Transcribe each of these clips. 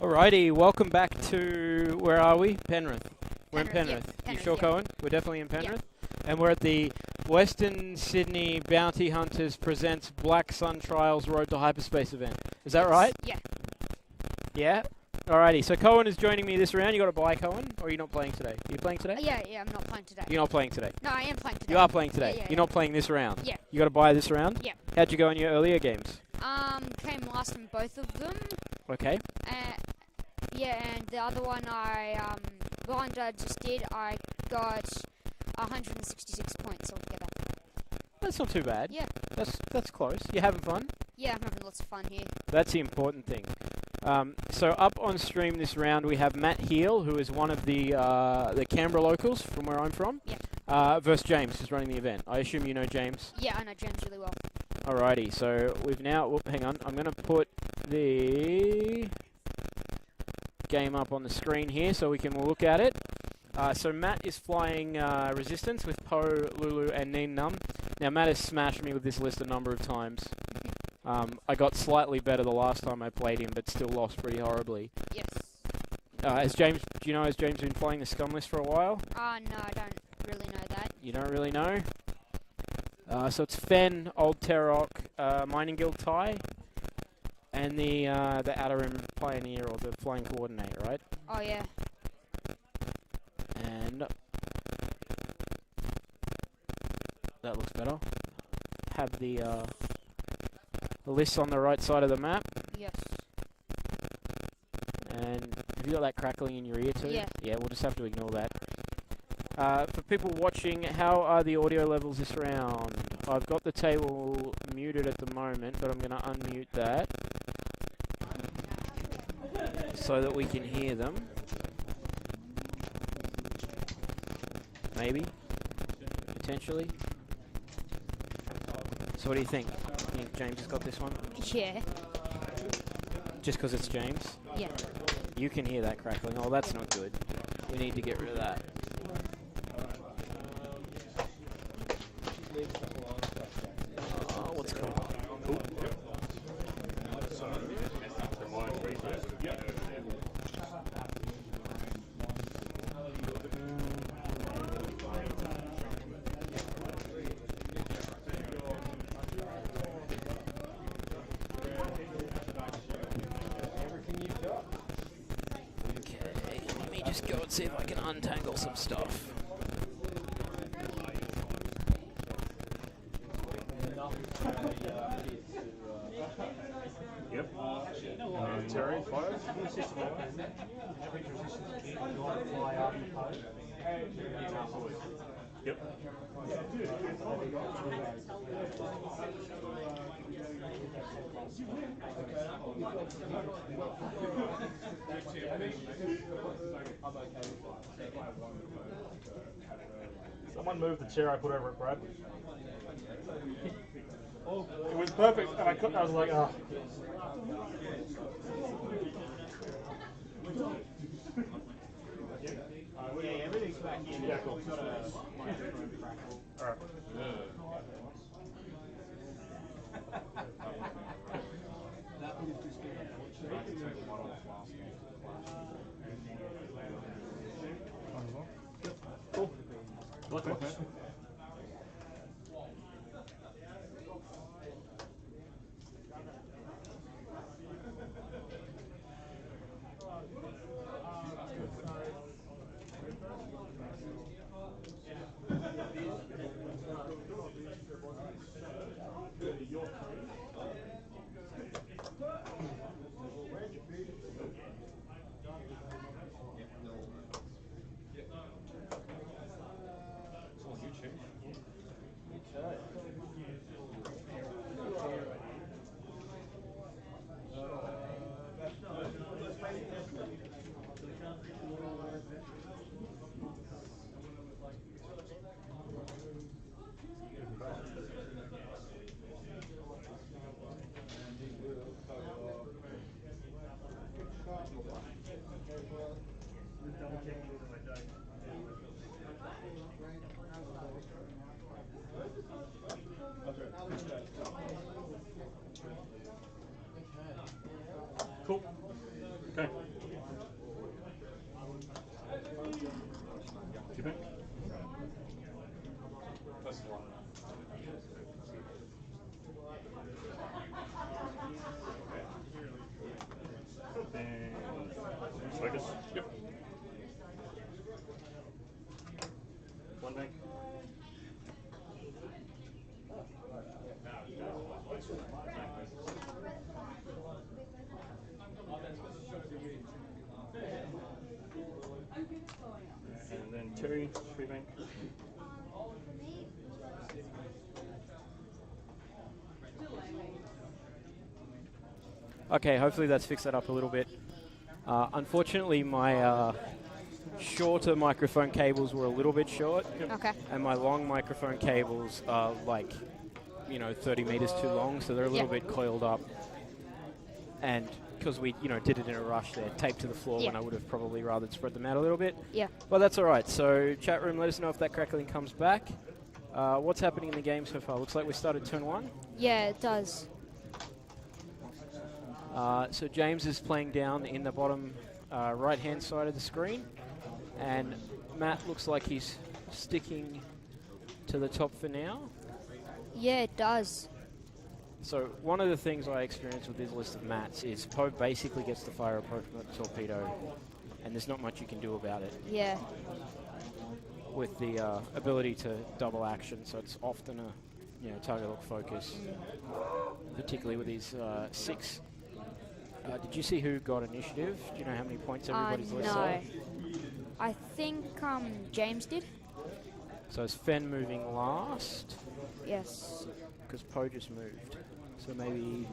Alrighty, welcome back to, where are we? Penrith. We're in Penrith. Yeah, You sure, yeah. Cohen? We're definitely in Penrith? Yeah. And we're at the Western Sydney Bounty Hunters presents Blacksun Trials Road to Hyperspace event. Is that right? Yeah. Yeah? Alrighty, so Cohen is joining me this round. You got to buy Cohen, or are you not playing today? Are you playing today? Yeah, I'm not playing today. You're not playing today? No, I am playing today. You are playing today? Yeah, You're not playing this round? Yeah. You got to buy this round? Yeah. How'd you go in your earlier games? Came last in both of them. Okay. Yeah, and the other one the one that I just did, I got 166 points altogether. That's not too bad. Yeah. That's close. You having fun? Yeah, I'm having lots of fun here. That's the important thing. So up on stream this round we have Matt Heel, who is one of the Canberra locals from where I'm from. Yeah. Versus James, who's running the event. I assume you know James. Yeah, I know James really well. Alrighty, so we've now... hang on, I'm going to put the game up on the screen here so we can look at it. So Matt is flying Resistance with Poe, Lulo and Nien. Now Matt has smashed me with this list a number of times. I got slightly better the last time I played him, but still lost pretty horribly. Yes. Has James been flying the Scum list for a while? No, I don't really know that. You don't really know? So it's Fenn, Old Teroch, Mining Guild tie, and the Outer Rim Pioneer, or the Flying Coordinator, right? Oh, yeah. And that looks better. Have the list on the right side of the map. Yes. And have you got that crackling in your ear too? Yeah. Yeah, we'll just have to ignore that. For people watching, how are the audio levels this round? I've got the table muted at the moment, but I'm going to unmute that so that we can hear them. Maybe. Potentially. So what do you think? You think James has got this one? Yeah. Just because it's James? Yeah. You can hear that crackling. Oh, that's not good. We need to get rid of that. What's going on? Ooh. Okay, let me just go and see if I can untangle some stuff. Yep. Terry, fire. Yep. Someone moved the chair I put over at Brad. It was perfect, and I was like, oh. Yeah, everything's back in. Yeah, cool. Alright. Cool. Okay. And then Terry, free bank. Okay, hopefully that's fixed that up a little bit. Unfortunately, my shorter microphone cables were a little bit short. Okay. And my long microphone cables are like, 30 meters too long, so they're a little bit coiled up. And because we, did it in a rush, they're taped to the floor when I would have probably rather spread them out a little bit. Yeah. But that's all right. So chat room, let us know if that crackling comes back. What's happening in the game so far? Looks like we started turn 1. Yeah, it does. So James is playing down in the bottom right-hand side of the screen. And Matt looks like he's sticking to the top for now. Yeah, it does. So one of the things I experienced with this list of mats is Poe basically gets to fire a proton torpedo, and there's not much you can do about it. Yeah. With the ability to double action, so it's often a target lock focus, particularly with these 6. Did you see who got initiative? Do you know how many points everybody's list no. are? I think James did. So is Fenn moving last? Yes. Because Poe just moved. So maybe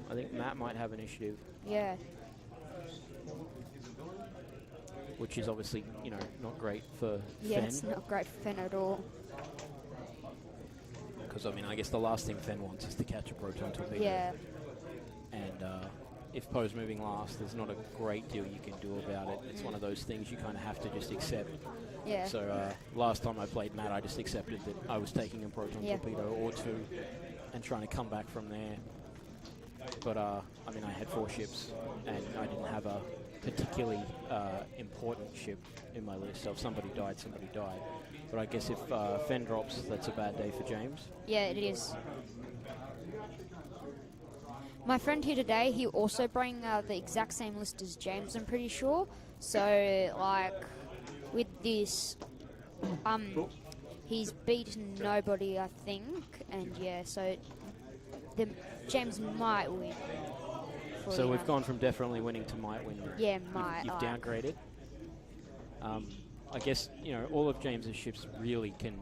I think Matt might have initiative. Yeah. Which is obviously, not great for Yeah, Fenn. it's not great for Fenn at all. Because, I guess the last thing Fenn wants is to catch a proton torpedo. Yeah. And if Poe's moving last, there's not a great deal you can do about it. It's one of those things you kind of have to just accept. Yeah. So last time I played Matt, I just accepted that I was taking a proton torpedo or 2 and trying to come back from there. But, I had 4 ships, and I didn't have a particularly important ship in my list. So if somebody died, somebody died. But I guess if Fenn drops, that's a bad day for James. Yeah, it is. My friend here today, he also bring the exact same list as James, I'm pretty sure. So, with this, he's beaten nobody, I think. And yeah, so James might win. So we've gone from definitely winning to might win. Yeah, might. You've downgraded. I guess, all of James's ships really can,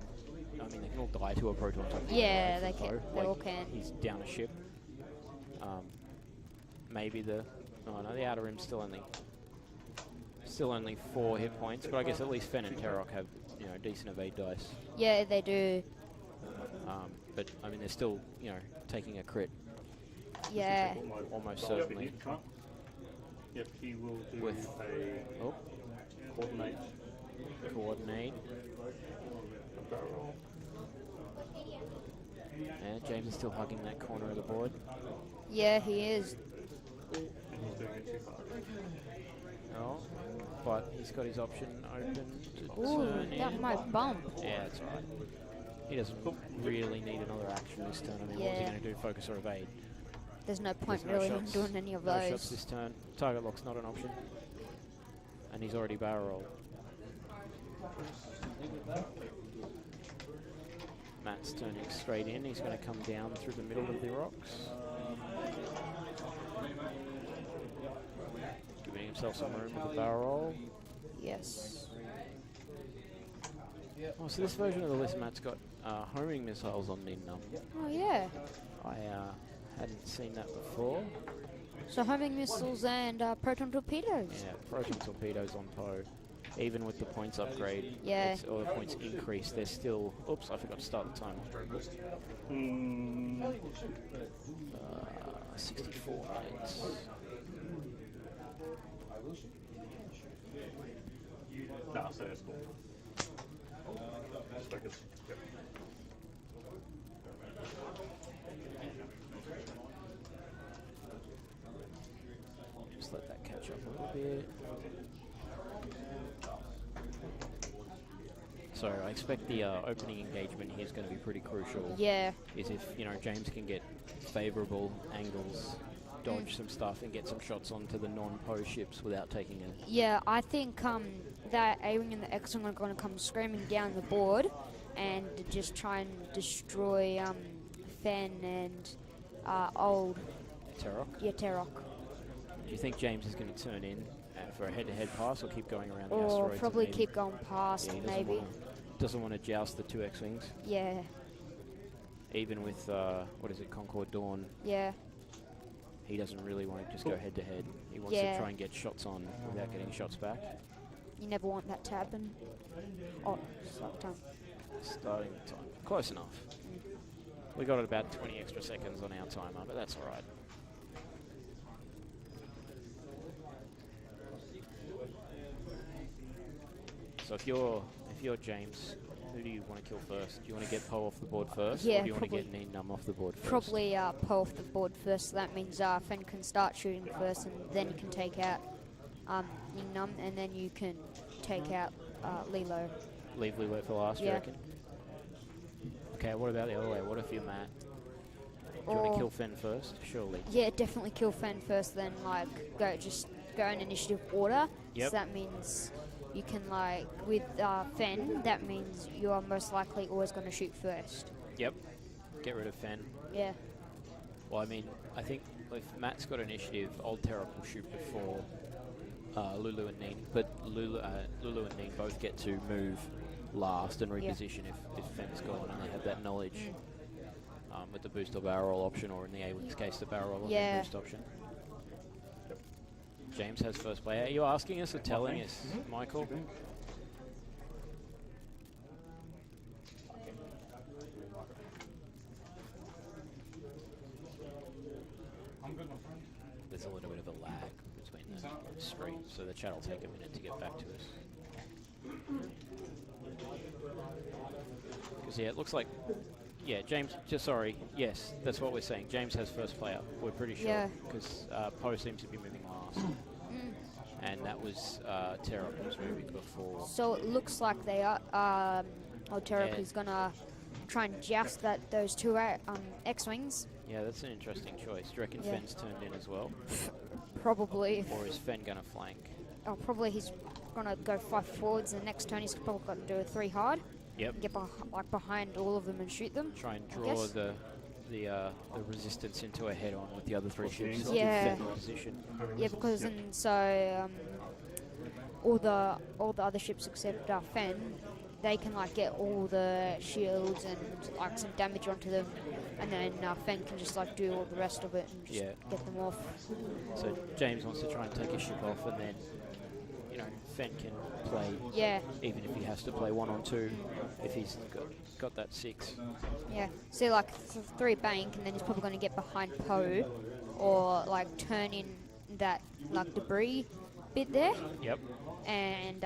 they can all die to a proton torpedo. Yeah, they can. They all can. He's down a ship. Maybe the outer rim's still only 4 hit points, but I guess at least Fenn and Teroch have, decent evade dice. Yeah, they do. But, they're still, taking a crit. Yeah. Almost certainly. Yep, he will do With coordinate. Coordinate. Yeah, James is still hugging that corner of the board. Yeah, he is. Oh, but he's got his option open to Ooh, turn that in. might bump. Yeah, that's all right. He doesn't really need another action this turn. What's he Yeah. going to do? Focus or evade? There's no point There's no really in shots. doing any of No those. shots this turn. Target lock's not an option. And he's already barrel rolled. Matt's turning straight in. He's going to come down through the middle of the rocks. Giving himself some room with the barrel roll. Yes. Oh, so this version of the list, Matt's got homing missiles on Nien. Oh, yeah. I hadn't seen that before. So homing missiles and proton torpedoes. Yeah, proton torpedoes on Poe. Even with the points upgrade, Yeah. or the points increase, they're still... Oops, I forgot to start the timer. 64 minutes. Nah, so that's cool. Just focus. Yep. Just let that catch up a little bit. So I expect the opening engagement here is going to be pretty crucial. Yeah. Is if, James can get favourable angles, dodge some stuff and get some shots onto the non-Poe ships without taking a... Yeah, I think that A-Wing and the X-Wing are going to come screaming down the board and just try and destroy Fenn and old Teroch. yeah, Teroch. Do you think James is going to turn in for a head-to-head pass or keep going around the Or asteroids? probably and keep going past, he maybe. doesn't want to joust the two X-Wings. Yeah, Even with, what is it, Concord Dawn, yeah, he doesn't really want to just go head-to-head. He wants Yeah. to try and get shots on without getting shots back. you never want that to happen. Oh, start time. Starting time. Close enough. We got about 20 extra seconds on our timer, but that's all right. So if you're James, who do you want to kill first? Do you want to get Poe off the board first, Yeah, or do you want to probably- get Nien off the board first? Probably Poe off the board first, so that means Fenn can start shooting first, and then you can take out Nien, and then you can take out Lulo. Leave Lulo for last, you Yeah. reckon? Okay, what about the other way? What if you're Matt? Do you want Or- to kill Fenn first? Surely. Yeah, definitely kill Fenn first, then like go in initiative order. Yep. So that means you can with Fenn, that means you are most likely always going to shoot first. Yep. Get rid of Fenn. Yeah. Well, I mean, I think if Matt's got initiative, old Teroch will shoot before Lulo and Nien, but Lulo and Nien both get to move last and reposition if Fenn's gone, and they have that knowledge with the boost or barrel option, or in the A-Wing's case, the barrel or the boost option. James has first play. Are you asking us or telling us, Michael? There's a little bit of a lag between the streams, so the chat will take a minute to get back to us. Because yeah, it looks like, yeah, James, sorry, yes, that's what we're saying. James has first player, we're pretty sure. Yeah. Because Poe seems to be moving last. And that was Teroch was moving before. So it looks like they are. Teroch is gonna try and joust those two X-wings. Yeah, that's an interesting choice. Do you reckon Fenn's turned in as well? Probably. Or is Fenn going to flank? Oh, probably he's gonna go 5 forwards, and the next turn he's probably got to do a 3 hard. Yep. Get behind all of them and shoot them. Try and draw the resistance into a head-on with the other 3 ships. Yeah. Give Fenn position. Yeah, because and so all the other ships except Fenn, they can get all the shields and some damage onto them, and then Fenn can just do all the rest of it and just get them off. So James wants to try and take his ship off, and then Fenn can play. Yeah. Even if he has to play 1 on 2, if he's got that 6. Yeah. So 3 bank, and then he's probably going to get behind Poe, or turn in that debris bit there. Yep. And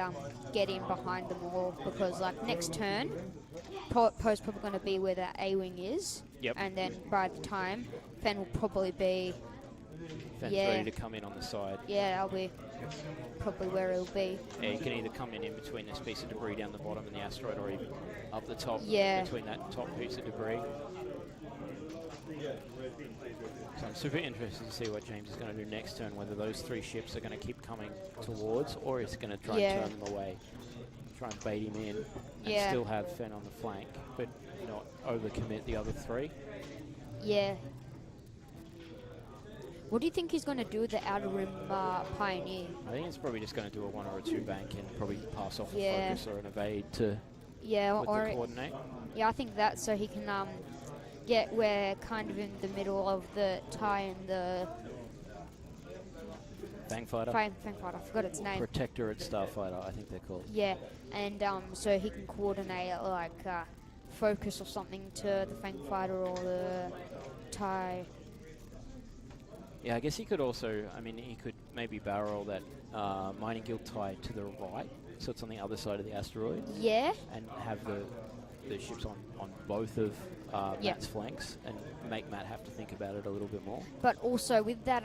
get in behind them all, because next turn, Poe's probably going to be where that A-wing is. Yep. And then by the time, Fenn will probably be. Fenn's ready to come in on the side. Yeah, that'll be probably where he'll be. Yeah, you can either come in between this piece of debris down the bottom and the asteroid, or even up the top between that top piece of debris. So I'm super interested to see what James is going to do next turn, whether those 3 ships are going to keep coming towards, or he's going to try and turn them away, try and bait him in, and still have Fenn on the flank, but not overcommit the other 3. Yeah. What do you think he's going to do with the Outer Rim Pioneer? I think he's probably just going to do a 1 or a 2 bank and probably pass off a focus or an evade to with the coordinate. Yeah, I think that, so he can we're kind of in the middle of the tie and the Fangfighter. Fangfighter, I forgot its name. Protectorate Starfighter, I think they're called. Yeah, and so he can coordinate focus or something to the Fangfighter or the tie. Yeah, I guess he could also, he could maybe barrel that Mining Guild tie to the right, so it's on the other side of the asteroid. Yeah. And have the ships on both of Matt's flanks, and make Matt have to think about it a little bit more. But also with that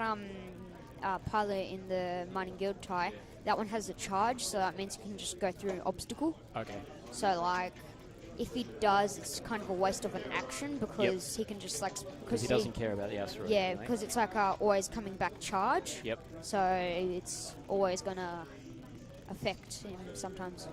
pilot in the Mining Guild tie, that one has a charge, so that means he can just go through an obstacle. Okay. So if he does, it's kind of a waste of an action, because he can just because he doesn't care about the asteroid. Yeah, because it's always coming back charge. Yep. So it's always gonna affect him sometimes.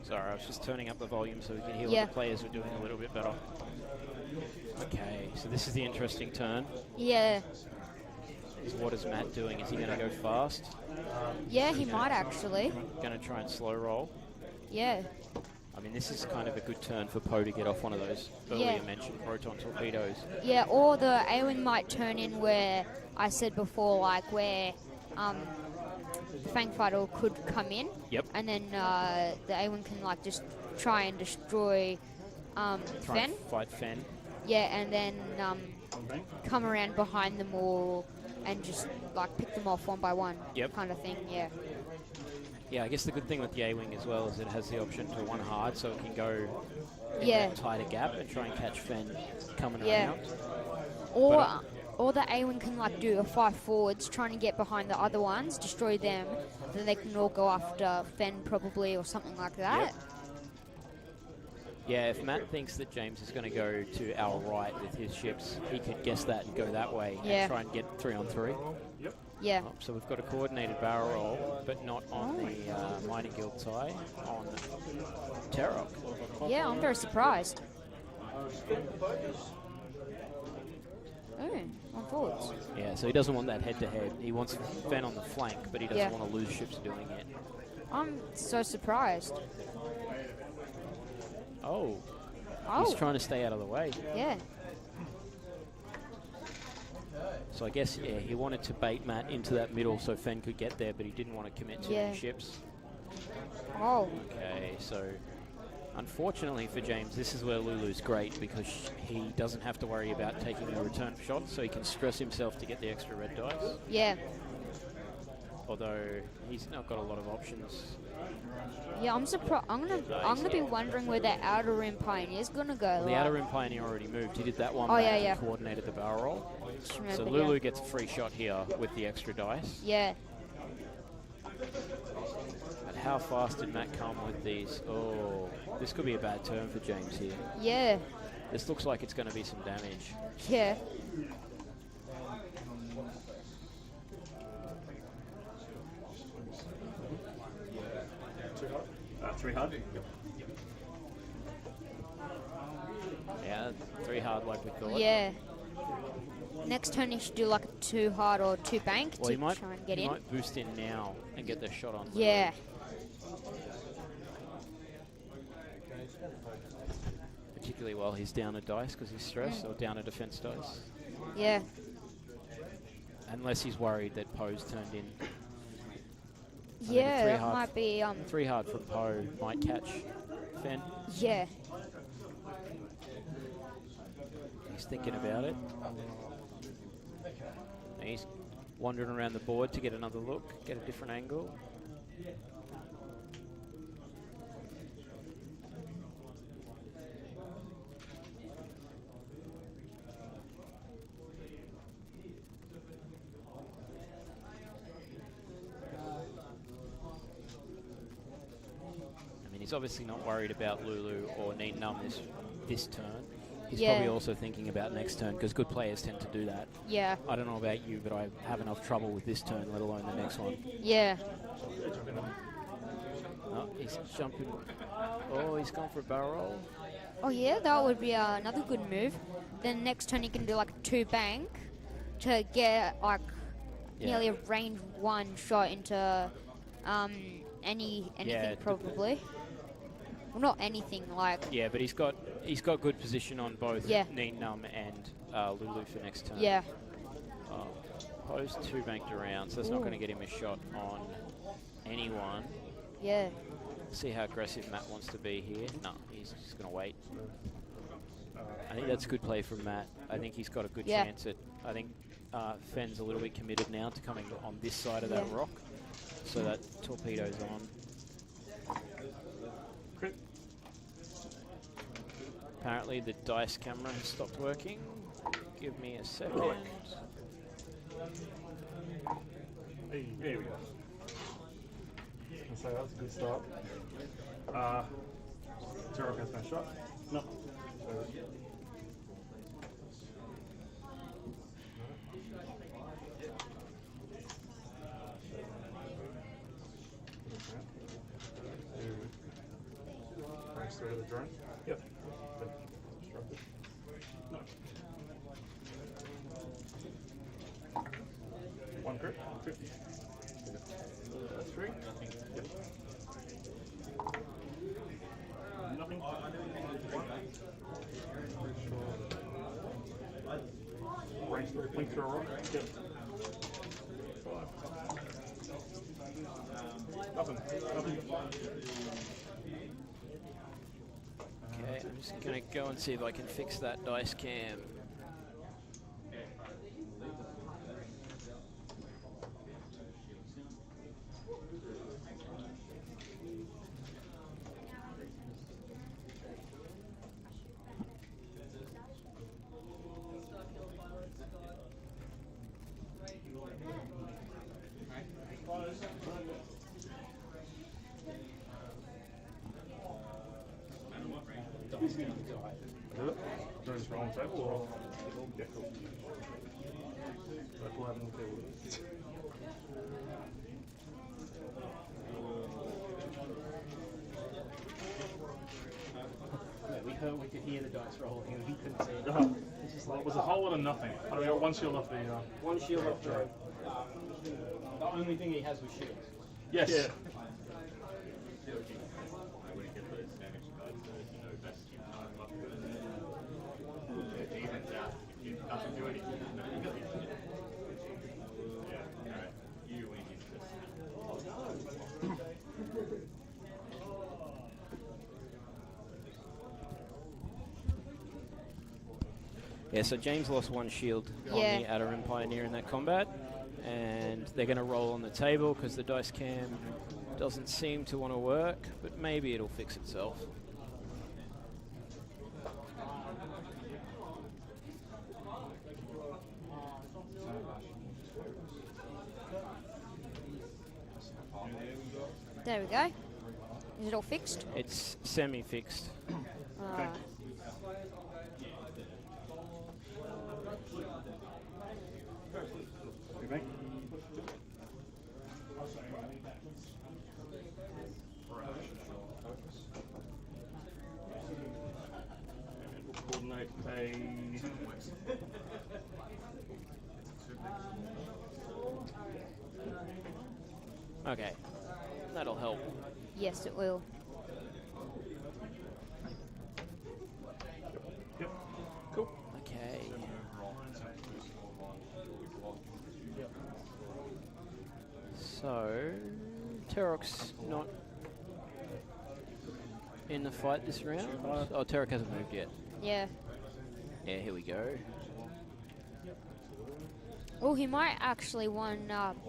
Sorry, I was just turning up the volume so we can hear Yeah. what the players are doing a little bit better. Okay, so this is the interesting turn. Yeah. What is Matt doing? Is he going to go fast? Yeah, he might actually. Going to try and slow roll? Yeah. I mean, this is kind of a good turn for Poe to get off one of those earlier mentioned proton torpedoes. Yeah, or the A-Wing might turn in where I said before, like where the Fang Fighter could come in. Yep. And then the A-Wing can like just try and destroy Try Fenn. and fight Fenn. Yeah, and then come around behind them all and just like pick them off one by one. Yep. Kind of thing, yeah. Yeah, I guess the good thing with the A-Wing as well is it has the option to one hard, so it can go in Yeah. that tighter gap and try and catch Fenn coming Yeah. around. Or the A-Wing can like do a 5 forwards, trying to get behind the other ones, destroy them, then they can all go after Fenn probably or something like that. Yep. Yeah, if Matt thinks that James is going to go to our right with his ships, he could guess that and go that way Yeah. and try and get 3 on 3. Yeah. So we've got a coordinated barrel roll, but not on the Mining Guild tie, on Teroch. Yeah, I'm very surprised. Oh, 1 forwards. Yeah, so he doesn't want that head-to-head. He wants Fenn on the flank, but he doesn't Yeah. want to lose ships doing it. I'm so surprised. Oh, Oh, he's trying to stay out of the way. yeah. So I guess, yeah, he wanted to bait Matt into that middle so Fenn could get there, but he didn't want to commit to Yeah. any ships. Oh, Okay, so unfortunately for James, this is where Lulu's great because he doesn't have to worry about taking a return shot, so he can stress himself to get the extra red dice. yeah. Although he's not got a lot of options. Yeah, I'm surprised. I'm gonna be wondering where that outer rim pioneer's gonna go. Well, the like. outer rim pioneer already moved. He did that one Oh, back yeah, and yeah. coordinated the barrel roll. Just So remembered, Lulu yeah. gets a free shot here with the extra dice. Yeah. But how fast did Matt come with these? Oh, this could be a bad turn for James here. Yeah. This looks like it's going to be some damage. Yeah. Three hard. Yeah, 3 hard like we thought. Yeah. Next turn he should do like a 2 hard or 2 bank Well, to he might, try and get he in. might boost in now and get the shot on. Yeah. Particularly while he's down a dice because he's stressed, or down a defense dice. Yeah. Unless he's worried that Poe's turned in. Yeah, three that hard might be 3 hard from Poe might catch Fenn. yeah. He's thinking about it. And he's wandering around the board to get another look, get a different angle. I mean, he's obviously not worried about Lulu or Nien this turn. He's Yeah. probably also thinking about next turn because good players tend to do that. Yeah. I don't know about you, but I have enough trouble with this turn, let alone the next one. Yeah. Oh, he's jumping. Oh, he's gone for a barrel roll. Oh yeah, that would be another good move. Then next turn you can do like a 2 bank to get like Yeah. nearly a range 1 shot into anything Yeah, probably. Well, not anything like. Yeah, but he's got good position on both Yeah. Nien and Lulu for next turn. Yeah. Oh, Poe's 2 banked around, so that's not going to get him a shot on anyone. Yeah. See how aggressive Matt wants to be here. No, he's just going to wait. I think that's a good play from Matt. I think he's got a good Yeah. chance at. I think Fenn's a little bit committed now to coming on this side of that Yeah. rock, so that torpedo's on. Crit. Apparently the dice camera has stopped working. Give me a second. Hey, there we go. So that's a good start. Teroch has no shot. No. So, Range 3 of the drone? Yep. Disrupted. No. One crit? 50. That's 3? Yep. Nothing. Range 3, blink through a rock? Yep. 5. Nothing. Okay, I'm just going to go and see if I can fix that dice cam. Drone's for on table or? Yeah, cool. We'll have them on table. We could hear the dice rolling and we couldn't see it. It's just Well, like, it was a whole lot of nothing. I mean, we got one shield off the. one shield off the road. The only thing he has was shields. Yes. Yeah. Yeah, so James lost one shield on Yeah. the Outer Rim Pioneer in that combat, and they're going to roll on the table because the dice cam doesn't seem to want to work, but maybe it'll fix itself. There we go. Is it all fixed? It's semi-fixed. Alright. Good mate. Coordinate Okay, that'll help. Yes, it will. Yep. Cool. Okay. So, Teroch's not in the fight this round. Oh, Teroch hasn't moved yet. Yeah. Yeah, here we go. Oh, he might actually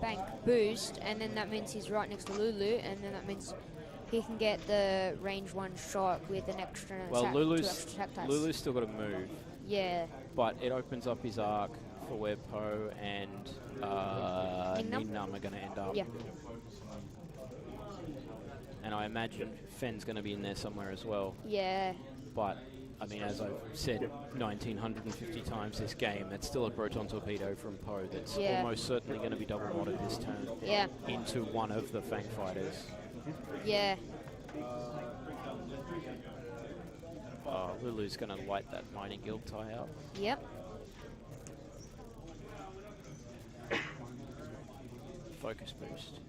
bank boost, and then that means he's right next to Lulu, and then that means he can get the range 1 shot with an extra Well, attack, 2 extra attack dice. Lulu's still got to move, Yeah. but it opens up his arc for where Poe and Nien Nien are going to end up. Yeah. And I imagine Fenn's going to be in there somewhere as well. Yeah. But, I mean, as I've said 1950 times this game, that's still a proton torpedo from Poe that's Yeah. almost certainly going to be double modded this turn Yeah. into one of the Fang fighters. Yeah. Oh, Lulu's going to light that mining guild tie up. Yep. Focus boost.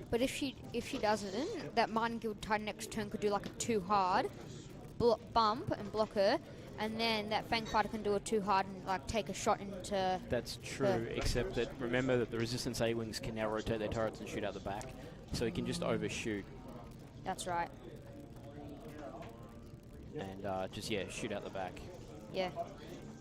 But if she doesn't, that mining guild tie next turn could do like a 2 hard, bump and block her, and then that Fang fighter can do a 2 hard and like take a shot into. That's true, except that remember that the Resistance A-Wings can now rotate their turrets and shoot out the back, so he can just overshoot That's right. and just, yeah, shoot out the back. Yeah.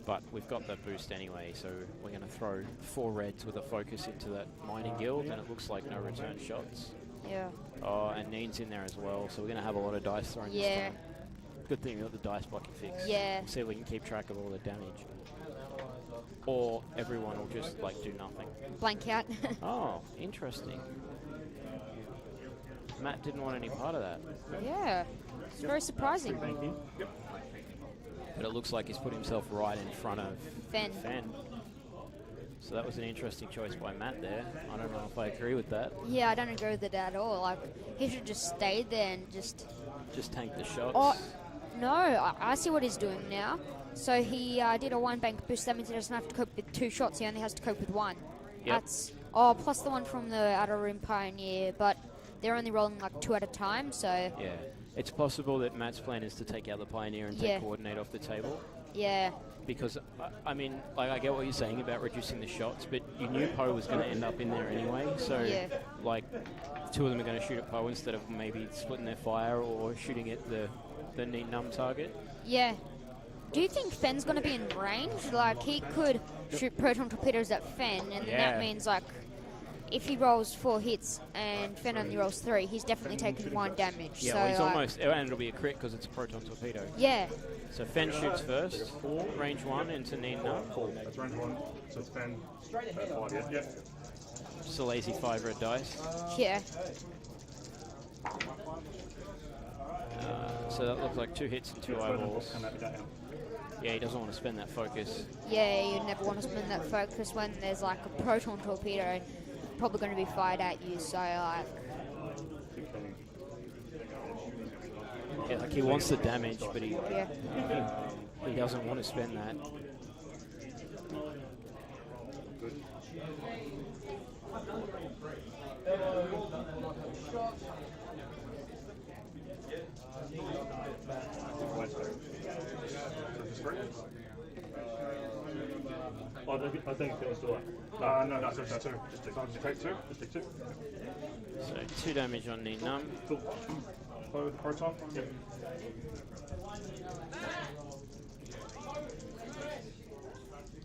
But we've got that boost anyway, so we're going to throw 4 reds with a focus into that mining guild, and it looks like no return shots. Yeah. Oh, and Nien's in there as well, so we're going to have a lot of dice thrown this Yeah. time. Good thing we got the dice blocking fixed. Yeah. See if we can keep track of all the damage. or everyone will just like do nothing. Blank out. Oh, interesting. Matt didn't want any part of that. Yeah, it's very surprising. Yep. But it looks like he's put himself right in front of Fenn. So that was an interesting choice by Matt there. I don't know if I agree with that. Yeah, I don't agree with it at all. Like, he should just stay there and just... Just tank the shots. Oh, no, I see what he's doing now. So he did a 1 bank boost. That means he doesn't have to cope with 2 shots. He only has to cope with 1. Yep. That's... Oh, plus the one from the Outer Rim Pioneer, but they're only rolling like 2 at a time, so... Yeah. It's possible that Matt's plan is to take out the Pioneer and take Coordinate off the table. Yeah. Because, I mean, like, I get what you're saying about reducing the shots, but you knew Poe was going to end up in there anyway, so, like, 2 of them are going to shoot at Poe instead of maybe splitting their fire or shooting at the Nien Num target. Yeah. Do you think Fenn's going to be in range? Like, he could shoot proton torpedoes at Fenn, and that means, like, if he rolls 4 hits and Fenn only rolls 3, he's definitely taken 1 damage. Yeah, so well, he's almost, and it'll be a crit because it's a proton torpedo. Yeah. So Fenn shoots first, range 1 into Nien Num. That's range 1. So it's Fenn. 5, yeah. Yep. Just a lazy 5 red dice. Yeah. So that looks like 2 hits and 2 eyeballs. And that down. Yeah, he doesn't want to spend that focus. Yeah, you never want to spend that focus when there's like a proton torpedo probably going to be fired at you, so like... Yeah, like he wants the damage, but he doesn't want to spend that. I think it was still no, that's 2. Just take 2. Just take 2. So 2 damage on Nien Num. Cool. Proton? Yep.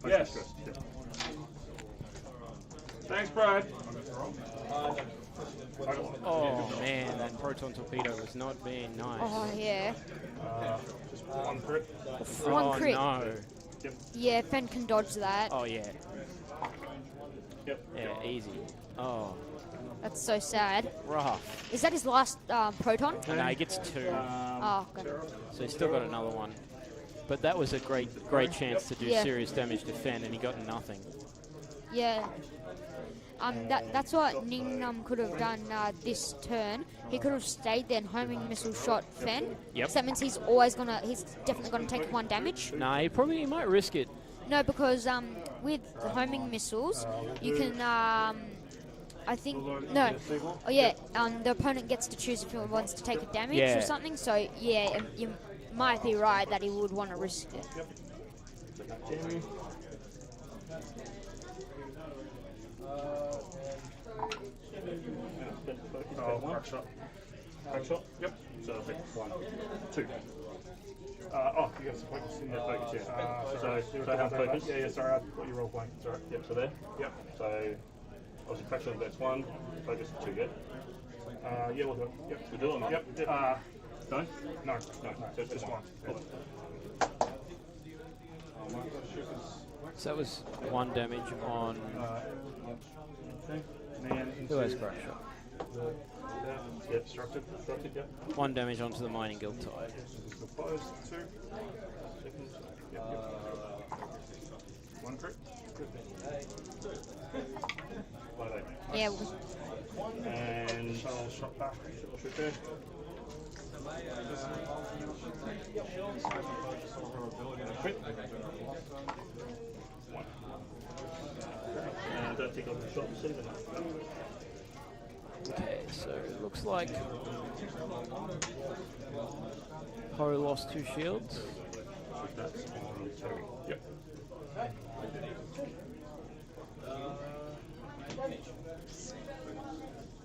Yes. Yep. Thanks, Brad. Oh man, that proton torpedo was not being nice. Oh, yeah. Just 1 crit. One crit. No. Yep. Yeah, Fenn can dodge that. Oh yeah. Yep. Yeah, easy. Oh, That's so sad. rough. Is that his last proton? No, he gets 2. Oh, okay. So he's still got another one. But that was a great chance to do serious damage to Fenn, and he got nothing. Yeah. That's what Nien Num could have done this turn. He could have stayed there and homing missile shot Fenn. Yep. So that means he's definitely gonna take 1 damage. Nah, he might risk it. No, because with the homing missiles, you can I think no. Oh yeah, the opponent gets to choose if he wants to take a damage or something. So yeah, you might be right that he would want to risk it. Crack shot. Crack shot? Yep. So I think 1, 2. You got some focus in there. Focus, yeah. So have focus. Yeah, sorry, I thought you rolled blank. Sorry. Yep, so there. Yep. So obviously crack shot, that's 1. Focus 2, yeah. Yeah, we'll do it. Yep. We'll do it or not? Yep. No? No. So it's just 1. Cool. So that was 1 damage on... Who has crack shot? Yep, structured, yep. 1 damage onto the Mining Guild tie. Close, 2. Yep. 1 crit. Yeah. And shot back. Shoot there. Crit. 1. And don't take off the shot and save it. Okay, so it looks like Poe lost 2 shields. That's on Terry. Yep.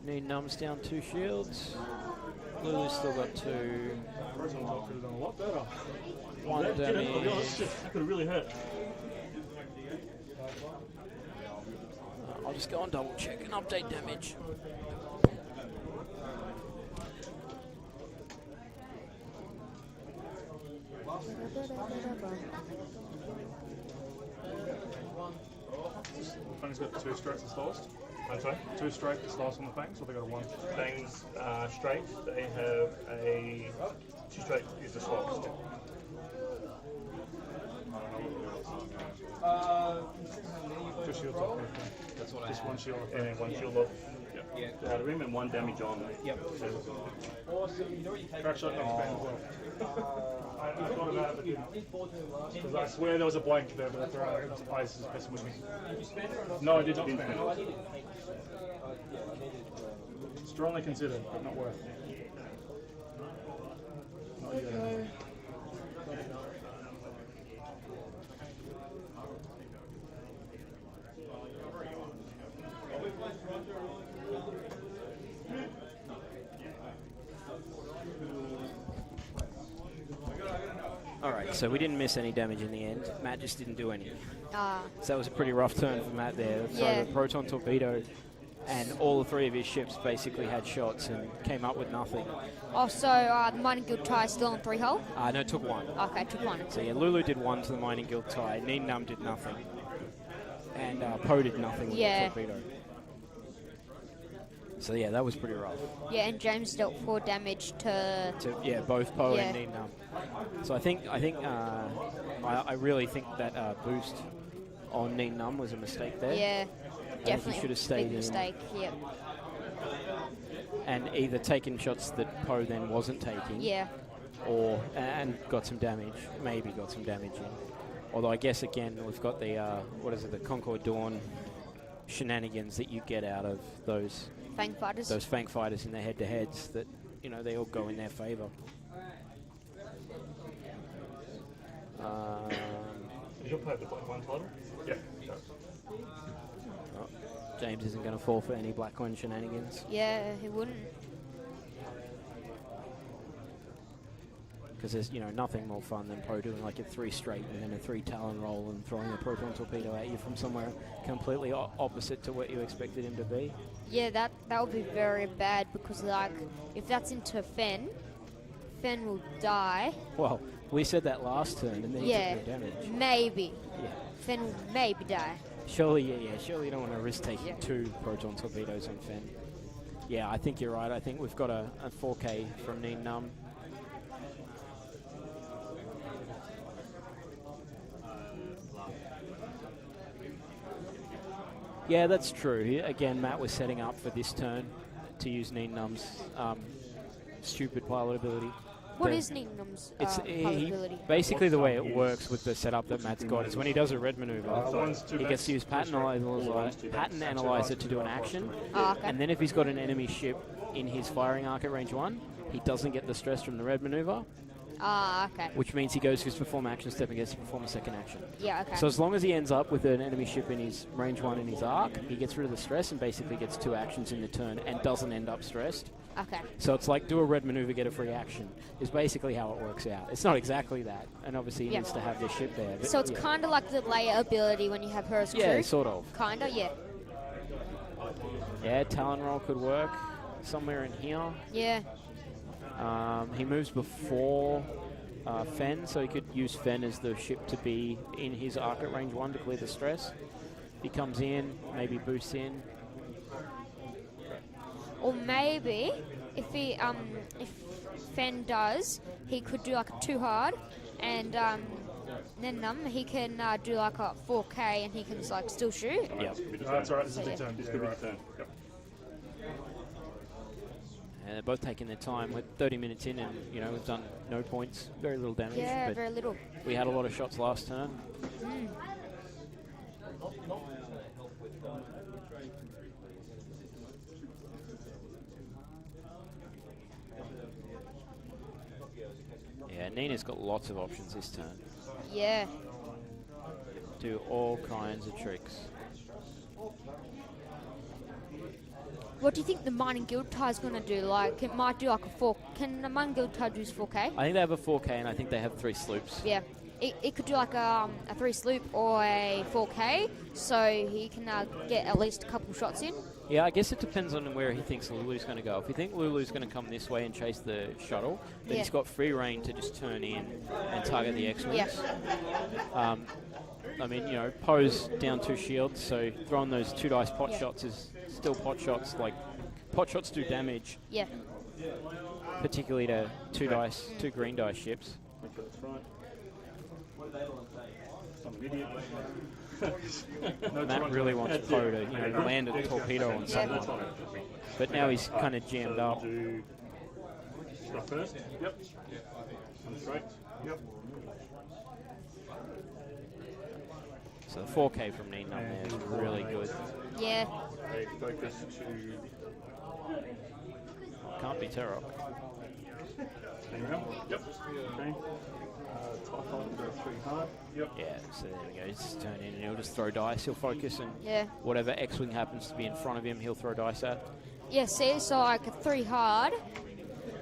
Nien Num's down 2 shields. Lulo's still got 2. Could have done a lot better. 1 I'll be damage. honest, that could have really hurt. I'll just go and double check and update damage. Fang's got 2 straights and slowest. I'm sorry? 2 straight and slowest on the Fangs, or they got a 1? Fangs straight. They have a 2 straight is the slowest. Just shields off. That's what Just I 1 shield off. And then 1 shield off. Yeah. Out of him and 1 damage on. Yep. Crack shot knocks Fang as well. I thought about it, but didn't. Because I swear there was a blank there, but that's alright. Ice is messing with me. No, I did not spend it. Strongly considered, but not worth. Not yet. Alright, so we didn't miss any damage in the end. Matt just didn't do any. Ah, So that was a pretty rough turn for Matt there. Throw Yeah. the proton torpedo, and all 3 of his ships basically had shots and came up with nothing. also, the Mining Guild tie is still on 3 hull. No, took 1. Okay, took 1. So yeah, Lulo did 1 to the Mining Guild tie. Nien did nothing. And Poe did nothing with Yeah. the torpedo. So yeah, that was pretty rough. Yeah, and James dealt 4 damage to. Yeah, both Poe Yeah. and Nien. So I really think that boost on Nien was a mistake there. Yeah, he definitely should have a stayed big in. mistake. Yep. And either taken shots that Poe then wasn't taking. Yeah. Or and got some damage. Maybe got some damage in. Although I guess again we've got the the Concord Dawn shenanigans that you get out of those Fang fighters. Fang fighters in their head-to-heads that they all go in their favour. Did you play the black one title? Yeah. Oh, James isn't going to fall for any Black One shenanigans. Yeah, he wouldn't. Because there's nothing more fun than Poe doing like a 3 straight and then a 3 Talon roll and throwing a proton torpedo at you from somewhere completely opposite to what you expected him to be. Yeah, that would be very bad because like if that's into Fenn will die. Well, we said that last turn and then he Yeah, took the damage. maybe. Yeah. Fenn will maybe die. Surely, surely you don't want to risk taking 2 proton torpedoes on Fenn. Yeah, I think you're right. I think we've got a 4K from Nien. Yeah, that's true. Again, Matt was setting up for this turn to use Nien's stupid pilot ability. What is Ningham's He ability? basically the way it works with the setup that Matt's got is when he does a red maneuver, he gets to use pattern analyzer to do an action, Okay. and then if he's got an enemy ship in his firing arc at range 1, he doesn't get the stress from the red maneuver, Okay. which means he goes to his perform action step and gets to perform a second action. Yeah, okay. So as long as he ends up with an enemy ship in his range 1 in his arc, he gets rid of the stress and basically gets 2 actions in the turn and doesn't end up stressed. Okay. So it's like do a red maneuver, get a free action, is basically how it works out. It's not exactly that, and obviously he Yeah. needs to have this ship there. But So it's yeah. kind of like the layer ability when you have her as crew? Yeah, sort of. Kinda, yeah. Yeah, Talon roll could work somewhere in here. Yeah. He moves before Fenn, so he could use Fenn as the ship to be in his arc at range 1 to clear the stress. He comes in, maybe boosts in. Or maybe if he if Fenn does, he could do like a 2 hard, and then he can do like a 4K, and he can like still shoot. Yeah. That's alright, this is a big turn. This could be the turn. Yep. And they're both taking their time. We're 30 minutes in, and we've done no points, very little damage. Yeah, but very little. we had a lot of shots last turn. Yeah, Nina's got lots of options this turn. Yeah. Do all kinds of tricks. What do you think the Mining Guild tie is going to do? Like, it might do like a 4. Can the Mining Guild tie do 4K? I think they have a 4K, and I think they have 3 sloops. Yeah. It could do like a 3 sloop or a 4K, so he can get at least a couple shots in. Yeah, I guess it depends on where he thinks Lulu's going to go. If you think Lulu's going to come this way and chase the shuttle, then he's got free reign to just turn in and target the X-Wings. Yeah. I mean, you know, Poe's down 2 shields, so throwing those 2 dice pot shots is still pot shots. Like, pot shots do damage. Yeah. Particularly to 2 green dice ships. That's right. Some idiot. Matt really wants Poe to, you know, land a torpedo on someone. But now he's kind of jammed up. Stuff first. Yep. And straight. Yep. So the 4K from Nien there is really good. Yeah. They focus to... Can't be Teroch. There you go. Yep. Okay. TIE fighter go 3 hard. Yep. Yeah, so there we go. He's just turn in and he'll just throw dice. He'll focus and Yeah. whatever X-Wing happens to be in front of him, he'll throw dice at. Yeah, see, so like a 3 hard,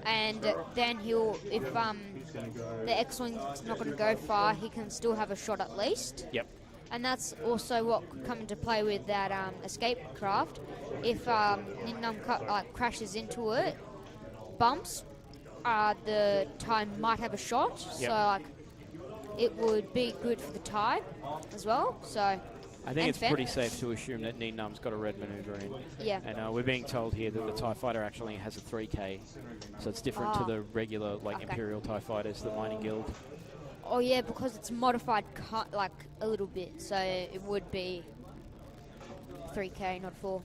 and then he'll, if He's going to go... the X-Wing's not going to go far, he can still have a shot at least. Yep. And that's also what could come into play with that escape craft. If Nien crashes into it, bumps, the TIE might have a shot. Yep. So like, it would be good for the TIE as well. So I think it's Fenn. pretty safe to assume that Nien Num's got a red maneuver in. Yeah. And we're being told here that the TIE fighter actually has a 3K. So it's different to the regular, like, Okay. Imperial TIE fighters, the Mining Guild. Oh yeah, because it's modified like a little bit, so it would be 3K, not 4.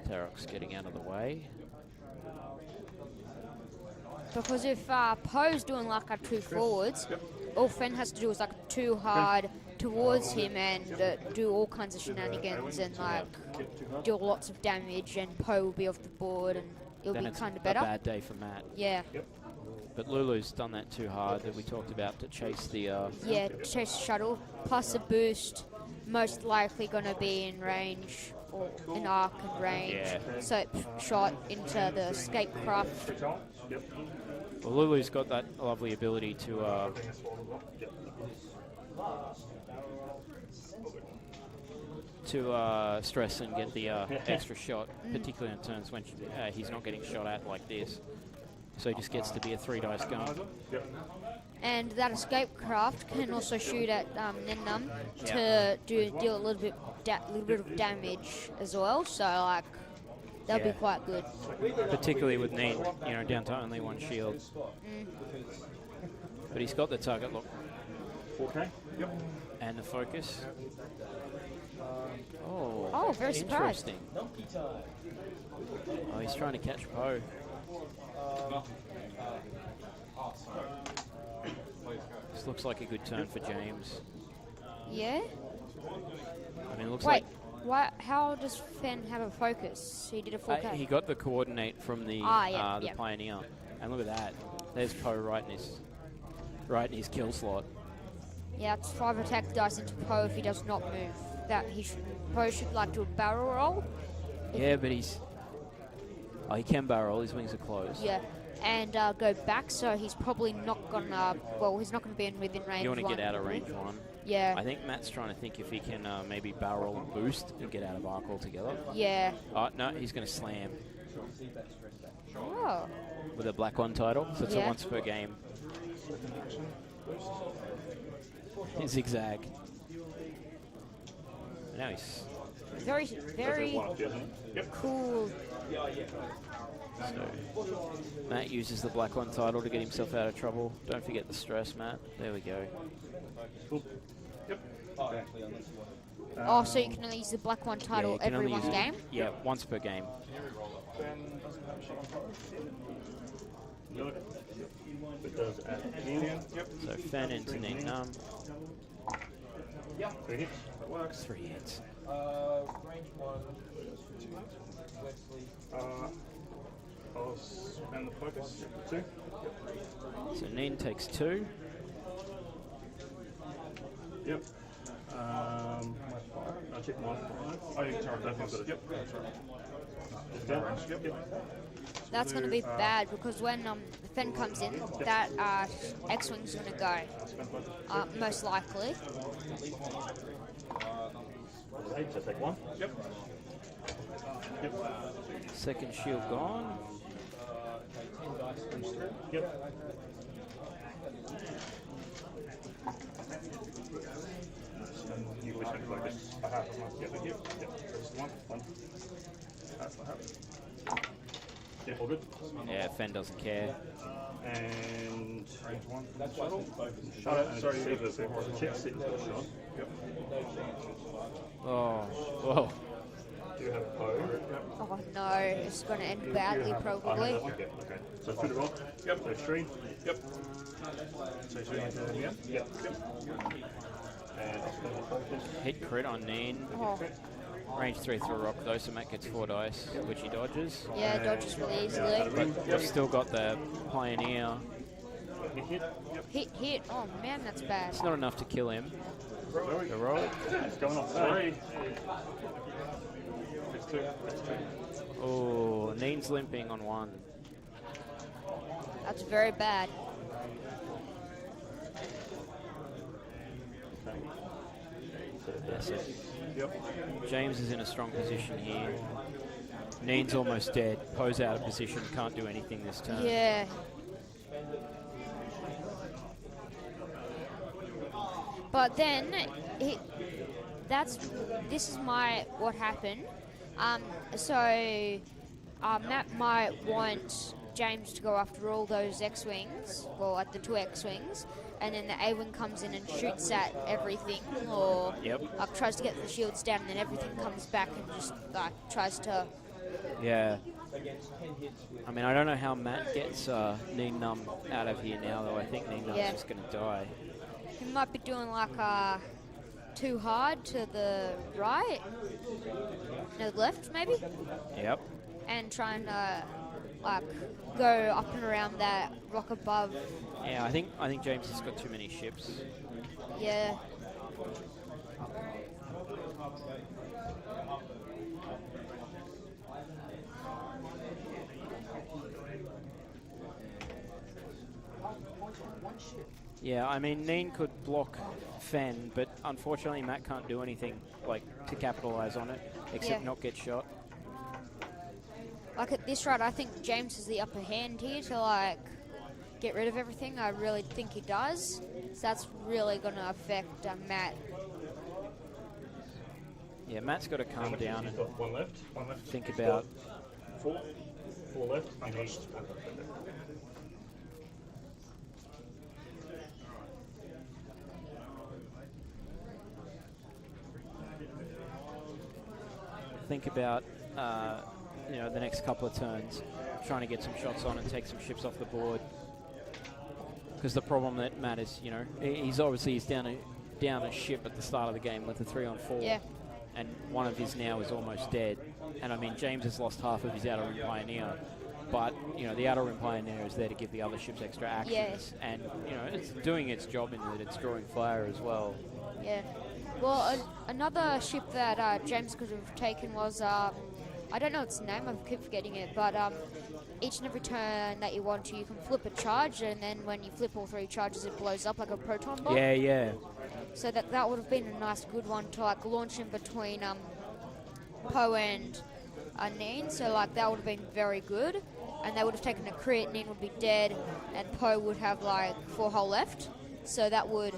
Teroch's getting out of the way. Because if Poe's doing like a 2 forwards, all Fenn has to do is like 2 hard towards him and do all kinds of shenanigans and like deal lots of damage, and Poe will be off the board and it'll Then be it's kind a of better. bad day for Matt. Yeah. But Lulu's done that too hard that we talked about to chase the... Yeah, chase the shuttle, plus a boost, most likely going to be in range, or in arc and range. Yeah. So it shot into the escape craft. Yep. Well, Lulu's got that lovely ability to... stress and get the extra shot, particularly in turns when he's not getting shot at like this. So he just gets to be a 3 dice gun. And that escape craft can also shoot at Nien Num to deal a little bit of damage as well. So like that'll be quite good. Particularly with Nien, you know, down to only 1 shield. But he's got the target lock 4K. Yep. and the focus. Oh, very surprised. Interesting. Oh, he's trying to catch Poe. This looks like a good turn for James. Yeah. I mean, it looks Wait, like how does Fenn have a focus? He did a 4K. he got the coordinate from the yeah. Pioneer, and look at that. There's Poe right in his kill slot. Yeah, it's 5 attack dice into Poe if he does not move. Poe should like do a barrel roll. Yeah, but he can barrel. His wings are closed. Yeah, and go back. So he's probably not gonna. Well, he's not gonna be within range. You want to 1. get out of range 1. Yeah. I think Matt's trying to think if he can maybe barrel and boost and get out of arc altogether. Yeah. Oh, no, he's going to slam Oh. with a Black1 title. So it's a once per game. Zigzag. Now he's... Very cool. So Matt uses the Black1 title to get himself out of trouble. Don't forget the stress, Matt. There we go. Cool. Yep. Okay. Oh, so you can only use the Black1 title you can every only one use game? Yeah, once per game. It does add Nien. Yep. So Fenn into Nien Num. 3 hits. That works. 3 hits. Range 1. I'll spend the focus. 2. So Nien takes 2. Yep. My fire. chip one. Oh, you can turn that one. Yep. That's right. Down. Yep. That's going to be bad because when Fenn comes in, that X-Wing's going to go. Most likely. So take one. Yep. Yep. Second shield gone. Yep. And you wish I'd focus. I have it. Yep. Yep. So just one. That's what happened. Yep, all good. Yeah, Fenn doesn't care. And Range one. shuttle. Oh, sorry, Seevor. Seevor. Check Seevor shot. Yep. Oh, whoa. Do you have Poe? Oh no, it's going to end badly probably. Okay. So through the rock. Yep. So stream. Yep. So you should do Nien? Yep. Yep. And I'll spend the focus. Hit crit on Nien. Oh, Range 3 through a rock though, so Matt gets 4 dice, which he dodges. yeah, dodges really easily. But we've still got the Pioneer. Hit. Oh man, that's bad. It's not enough to kill him. Heroic. It's going off Three. It's two. Oh, Nien's limping on 1. That's very bad. That's it. Yep. James is in a strong position here. Nien's almost dead. Poe's out of position, can't do anything this turn. Yeah. But then, this is what happened. Matt might want James to go after all those X-Wings, well, at the 2 X-Wings, and then the A-Wing comes in and shoots at everything, or tries to get the shields down, and then everything comes back and just tries to. Yeah. I mean, I don't know how Matt gets Nien Num out of here now, though. I think Nien Num's just going to die. He might be doing too hard to the right, no, the left maybe. Yep. And trying to go up and around that rock above. Yeah, I think James has got too many ships. Yeah. Yeah, I mean, Nien could block Fenn, but unfortunately Matt can't do anything to capitalize on it, except not get shot. At this rate, I think James has the upper hand here to get rid of everything. I really think he does. So that's really going to affect Matt. Yeah, Matt's got to calm down and One left. think about. Four left. And he's the next couple of turns, trying to get some shots on and take some ships off the board. Because the problem that Matt is, he's down a ship at the start of the game with a 3-on-4. Yeah. And one of his now is almost dead. And I mean, James has lost half of his Outer Rim Pioneer. But, the Outer Rim Pioneer is there to give the other ships extra actions. Yes. And, it's doing its job in that it's drawing fire as well. Yeah. Well, another ship that James could have taken was, I don't know its name, I keep forgetting it, but each and every turn that you want to, you can flip a charge, and then when you flip all 3 charges, it blows up like a proton bomb. Yeah. So that would have been a nice, good one to launch in between Poe and Nien. So that would have been very good, and they would have taken a crit. Nien would be dead, and Poe would have 4 hull left. So that would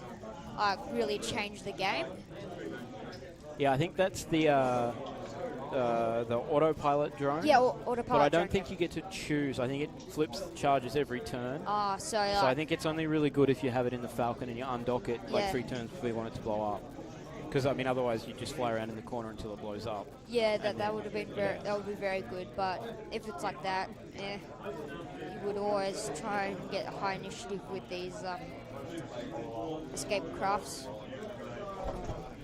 really change the game. Yeah, I think that's the autopilot drone. Yeah, autopilot. But I don't drone, think you get to choose. I think it flips charges every turn. So I think it's only really good if you have it in the Falcon and you undock it 3 turns before you want it to blow up. Because otherwise you just fly around in the corner until it blows up. Yeah, that would have been very good. But if it's like that, you would always try and get a high initiative with these escape crafts.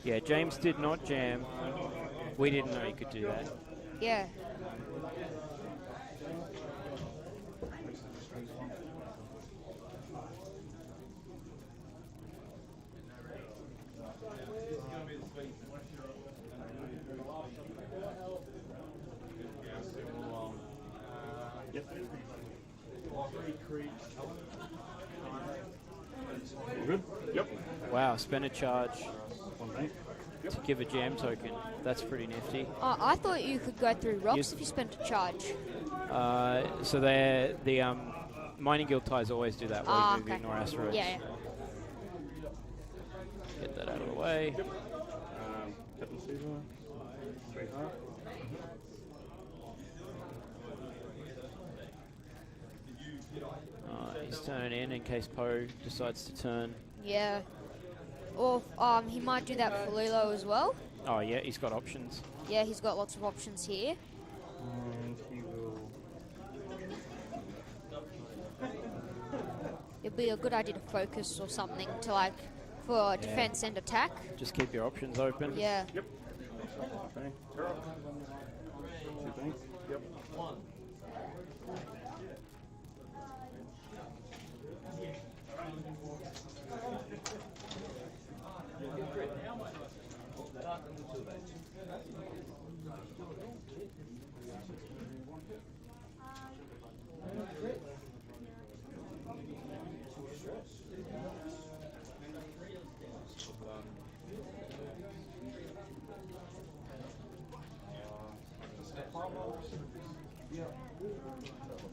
Yeah, James did not jam. We didn't know you could do that. Yeah. Yep. All good? Yep. Wow, spend a charge One bank. to give a jam token. That's pretty nifty. I thought you could go through rocks if you spent a charge. So the mining guild ties always do that while you move ignore asteroids. Yeah. Get that out of the way. Captain Seevor. 3 heart. He's turning in case Poe decides to turn. Yeah. Or he might do that for Lulo as well. Oh yeah, he's got options. Yeah, he's got lots of options here. And he will. It'd be a good idea to focus or something to like for defense and attack. Just keep your options open. Yeah. Yep. Bang. Teroch. 2 banks. Yep.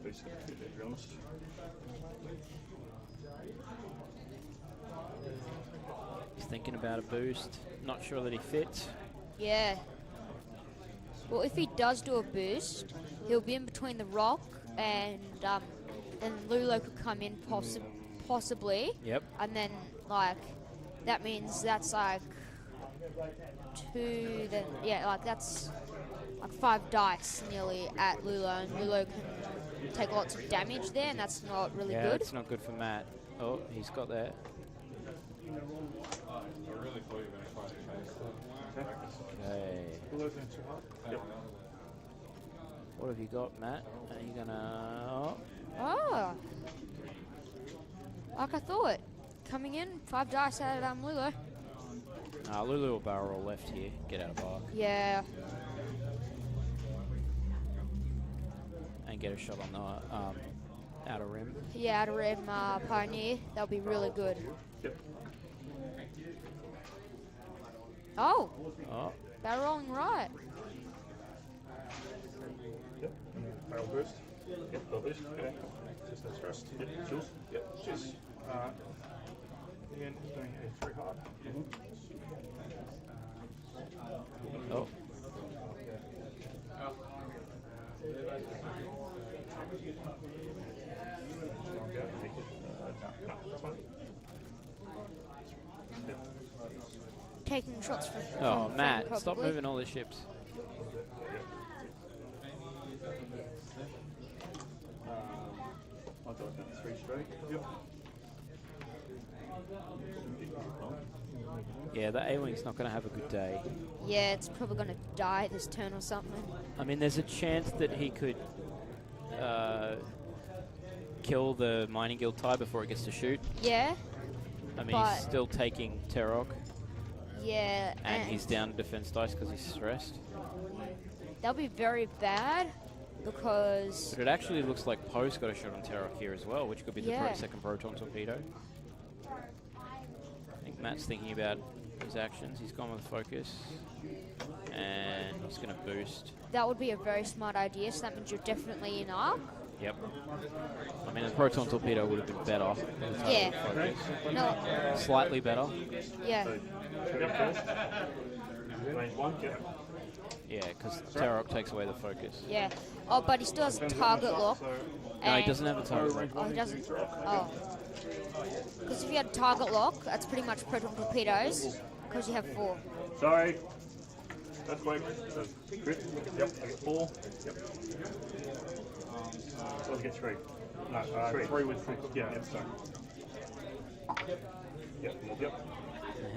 Basically, to be honest. He's thinking about a boost. Not sure that he fits. Yeah. Well, if he does do a boost, he'll be in between the rock and Lulo could come in possibly. Yep. And then like that means that's like 2. Then yeah, like that's like 5 dice nearly at Lulo, and Lulo can take lots of damage there, and that's not really Yeah, good. it's not good for Matt. Oh, he's got that. Okay. Below 2 heart. Yep. What have you got, Matt? Are you gonna? Oh, like I thought. Coming in, 5 dice out of Lulo. Lulu will barrel roll left here. Get out of bar Yeah. and get a shot on the outer rim. Yeah, outer rim pioneer. That'll be really good. Yep. Oh, Oh, barrel rolling right. Yep. Barrel burst. Yep. Barrel burst. Okay. Just no stress. Yep. Chills. Yep. Cheers. Nien is doing a 3 hard. oh. Taking shots from Oh, from Matt, Fenn, stop probably. moving all the ships. I've got 3 straight. Yep. Yeah, the A-Wing's not going to have a good day. Yeah, it's probably going to die this turn or something. I mean, there's a chance that he could kill the mining guild tie before it gets to shoot. Yeah, I mean, But- he's still taking Teroch, yeah, and he's down defense dice because he's stressed. that'll be very bad because But it actually looks like Poe's got a shot on Teroch here as well, which could be the Yeah. second proton torpedo. I think Matt's thinking about his actions. He's gone with focus, and he's going to boost. that would be a very smart idea. So that means you're definitely in arc. Yep. I mean, the proton torpedo would have been better. with Yeah. focus. No, Slightly better. yeah, Yep. First. Range 1. Yep. Yeah, because Teroch takes away the focus. yeah. Oh, but he still has a target lock. No, he and- doesn't have a target lock. Oh, he doesn't. Oh. Because if you had target lock, that's pretty much proton torpedoes. Because you have 4. Sorry. That's quick. So, crit. Yep. I get 4. Yep. So I get 3. No, 3 with 3. Yeah. Yep. Sorry. Yep. Yep.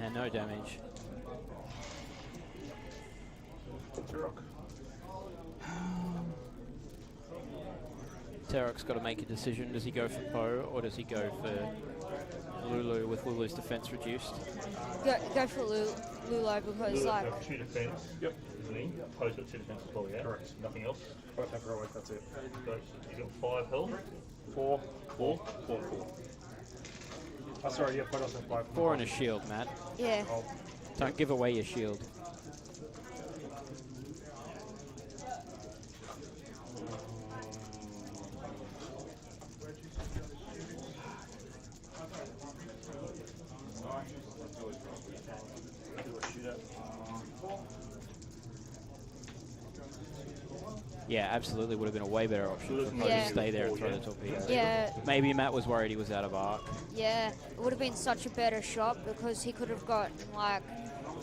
And no damage. Teroch. Teroch's got to make a decision. Does he go for Poe or does he go for Lulo with Lulu's defense reduced? Go for Lulo because like Shoot defense. Yep. isn't he? Poe's got 2 defense as well, yeah? Correct. Nothing else? Both have heroic, that's it. So he's got 5 health. 4. 4. Oh, sorry, yeah, Poe does have 5. 4 and a shield, Matt. Yeah. Oh, Don't give away your shield. Yeah, absolutely would have been a way better option for Poe Yeah. to stay there and throw the torpedo. Yeah. Maybe Matt was worried he was out of arc. Yeah, it would have been such a better shot because he could have gotten like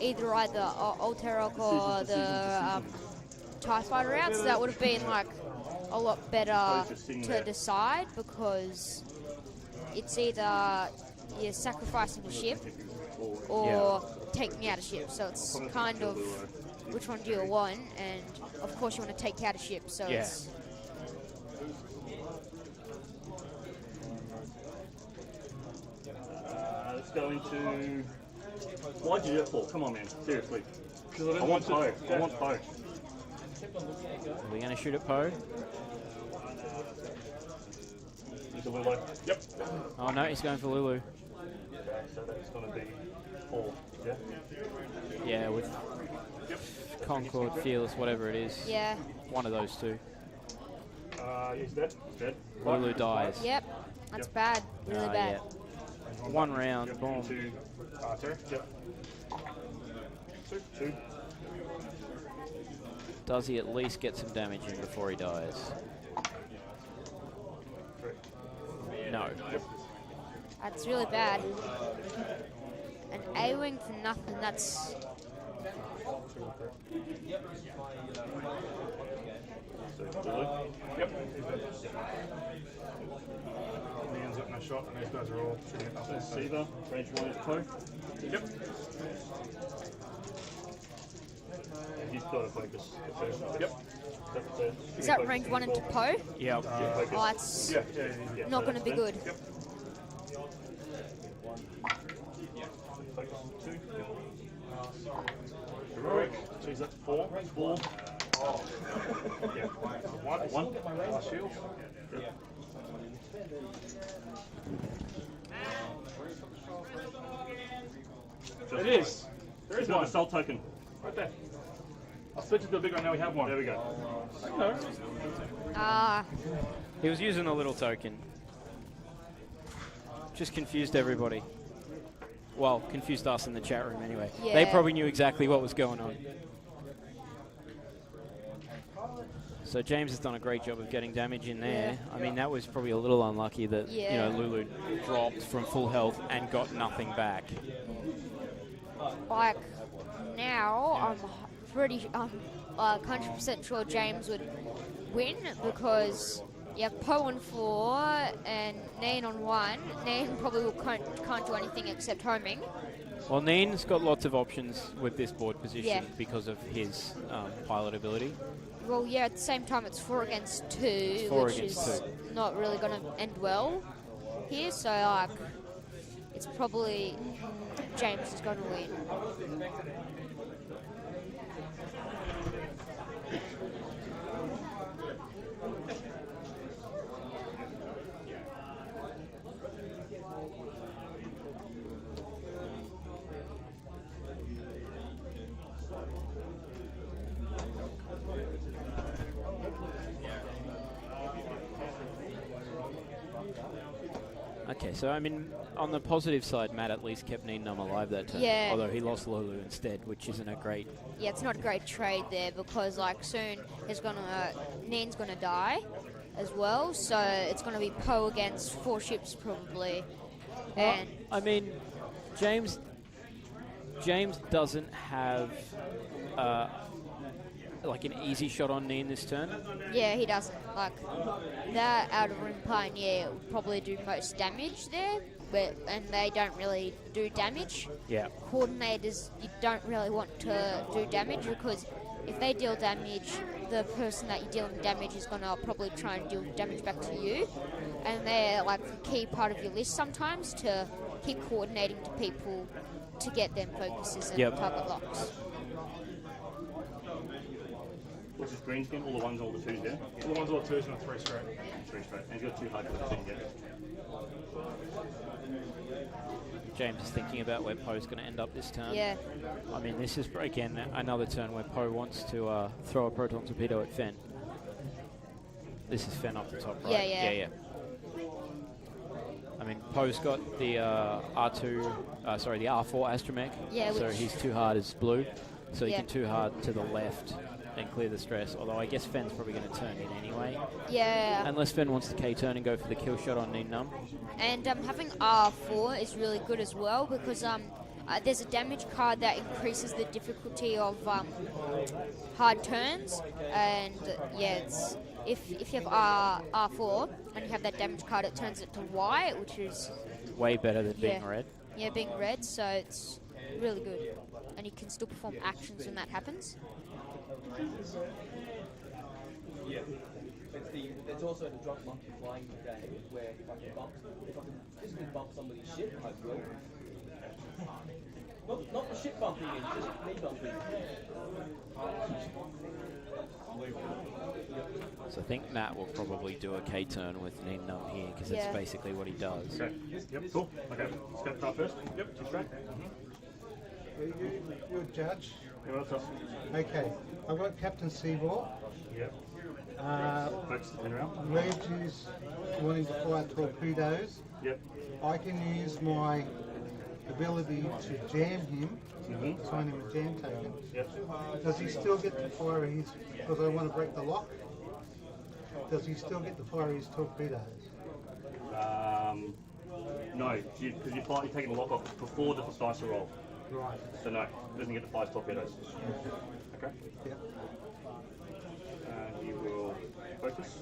either Old Teroch or the TIE Fighter out, so that would have been like a lot better to decide because it's either you're sacrificing the ship or taking out a ship, so it's kind of which one do you want, and of course you want to take out a ship, so it's... Let's go into... Why'd you do that for? Come on, man. Seriously. I want Poe. I want Poe. Are we going to shoot at Poe? He's a Lulo. Yep. Oh no, he's going for Lulu. Okay, so that's going to be 4. Yeah? Yeah, with Concord, Fearless, whatever it is. Yeah. One of those two. He's dead. He's dead. Lulu dies. Yep, that's bad, really bad. Yeah. 1 round, boom. Into Teroch. Yep. 2. Does he at least get some damage in before he dies? 3. No. That's really bad. An A-wing for nothing, that's... yep. He's dead. Nien's got no shot, and these guys are all shooting at nothing. Seevor, range 1 is Poe. Yep. He's got to focus. Yep. Is that rank 1 into Poe? Yep. Oh, that's Yeah. not going to be good. Yep. Focus 2. Heroic. She's at 4. 4. Oh. Yeah. 1. Last shield. Yep. It is. There is He's got one. an assault token. Right there. I'll switch it to the big one, now we have one. There we go. Okay. Ah, He was using a little token. Just confused everybody. Well, confused us in the chat room anyway. They Yeah. probably knew exactly what was going on. So James has done a great job of getting damage in there. I mean, that was probably a little unlucky that Lulu dropped from full health and got nothing back. like now I'm pretty 100% sure James would win because you have Poe on 4 and Nien on 1. Nien probably can't do anything except homing. Well, Nien's got lots of options with this board position Yeah. because of his pilot ability. Well, yeah, at the same time it's 4 against 2, 4 which against is 2. not really going to end well here, so like it's probably James is going to win. Okay, so I mean, on the positive side, Matt at least kept Nien alive that turn. Yeah. Although he lost Lulu instead, which isn't a great... Yeah, it's not a great trade there because like soon Nien's gonna die as well, so it's gonna be Poe against 4 ships probably. And I mean, James doesn't have like an easy shot on Nien this turn. yeah, he doesn't. Like that out of rim pioneer would probably do most damage there, and they don't really do damage. Yeah. Coordinators, you don't really want to do damage because if they deal damage, the person that you're dealing damage is going to probably try and deal damage back to you. And they're like a key part of your list sometimes to keep coordinating to people to get them focuses and Yep. target locks. What's his green skin? All the ones and all the twos, yeah? All the ones, all the twos, and a 3 straight. 3 straight. And he's got 2 hard to let get. James is thinking about where Poe's going to end up this turn. Yeah. I mean, this is, again, another turn where Poe wants to throw a Proton Torpedo at Fenn. This is Fenn off the top, right? Yeah. I mean, Poe's got the the R4 Astromech. Yeah, so which- he's too hard as blue. So he Yeah. can too hard to the left and clear the stress. Although I guess Fenn's probably going to turn in anyway. Yeah. Unless Fenn wants to K-turn and go for the kill shot on Nien Num. And having R4 is really good as well because there's a damage card that increases the difficulty of hard turns. And yeah, it's, if you have R4 and you have that damage card, it turns it to white, which is Way better than being red. Yeah, being red, so it's really good. And you can still perform actions when that happens. Yeah. There's also the drop monkey flying game where if I can physically bump somebody's ship, I will. Not the ship bumping in, just me bumping. So I think Matt will probably do a K-turn with Nien Num here because that's basically what he does. Okay. Yep, cool. Okay, let's go start first. Yep, 2 straight. You're a judge. Yeah, what's up? Okay, I've got Captain Seevor. Yep. Focus the pin round. Reg is wanting to fire torpedoes. Yep. I can use my ability to jam him, assign him a jam token. Yep. Does he still get to fire his, because I want to break the lock, does he still get to fire his torpedoes? No, because you're taking the lock off before the dice are rolled. Right. So no, doesn't get to fire his torpedoes. Okay. Yep. And you will focus.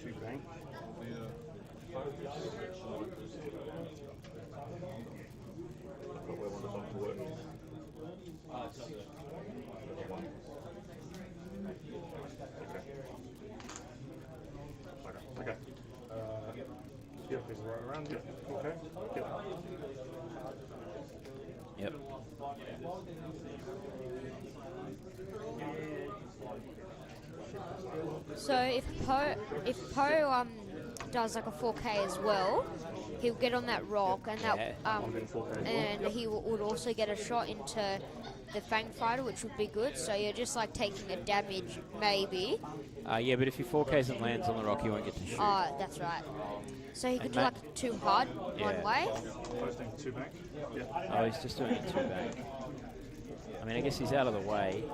2 bang. Got where one is off to work. Okay. Yep, he's right around. Yep. Okay. Yep. Yep. So if Poe does like a 4K as well, he'll get on that rock and that and he would also get a shot into the Fang Fighter, which would be good. So you're just like taking a damage maybe. Yeah, but if he 4Ks and lands on the rock, he won't get to shoot. Oh, that's right. So he could do Matt- like 2 hard one way. Posting 2 back. Yep. Oh, he's just doing a 2 back. I mean, I guess he's out of the way.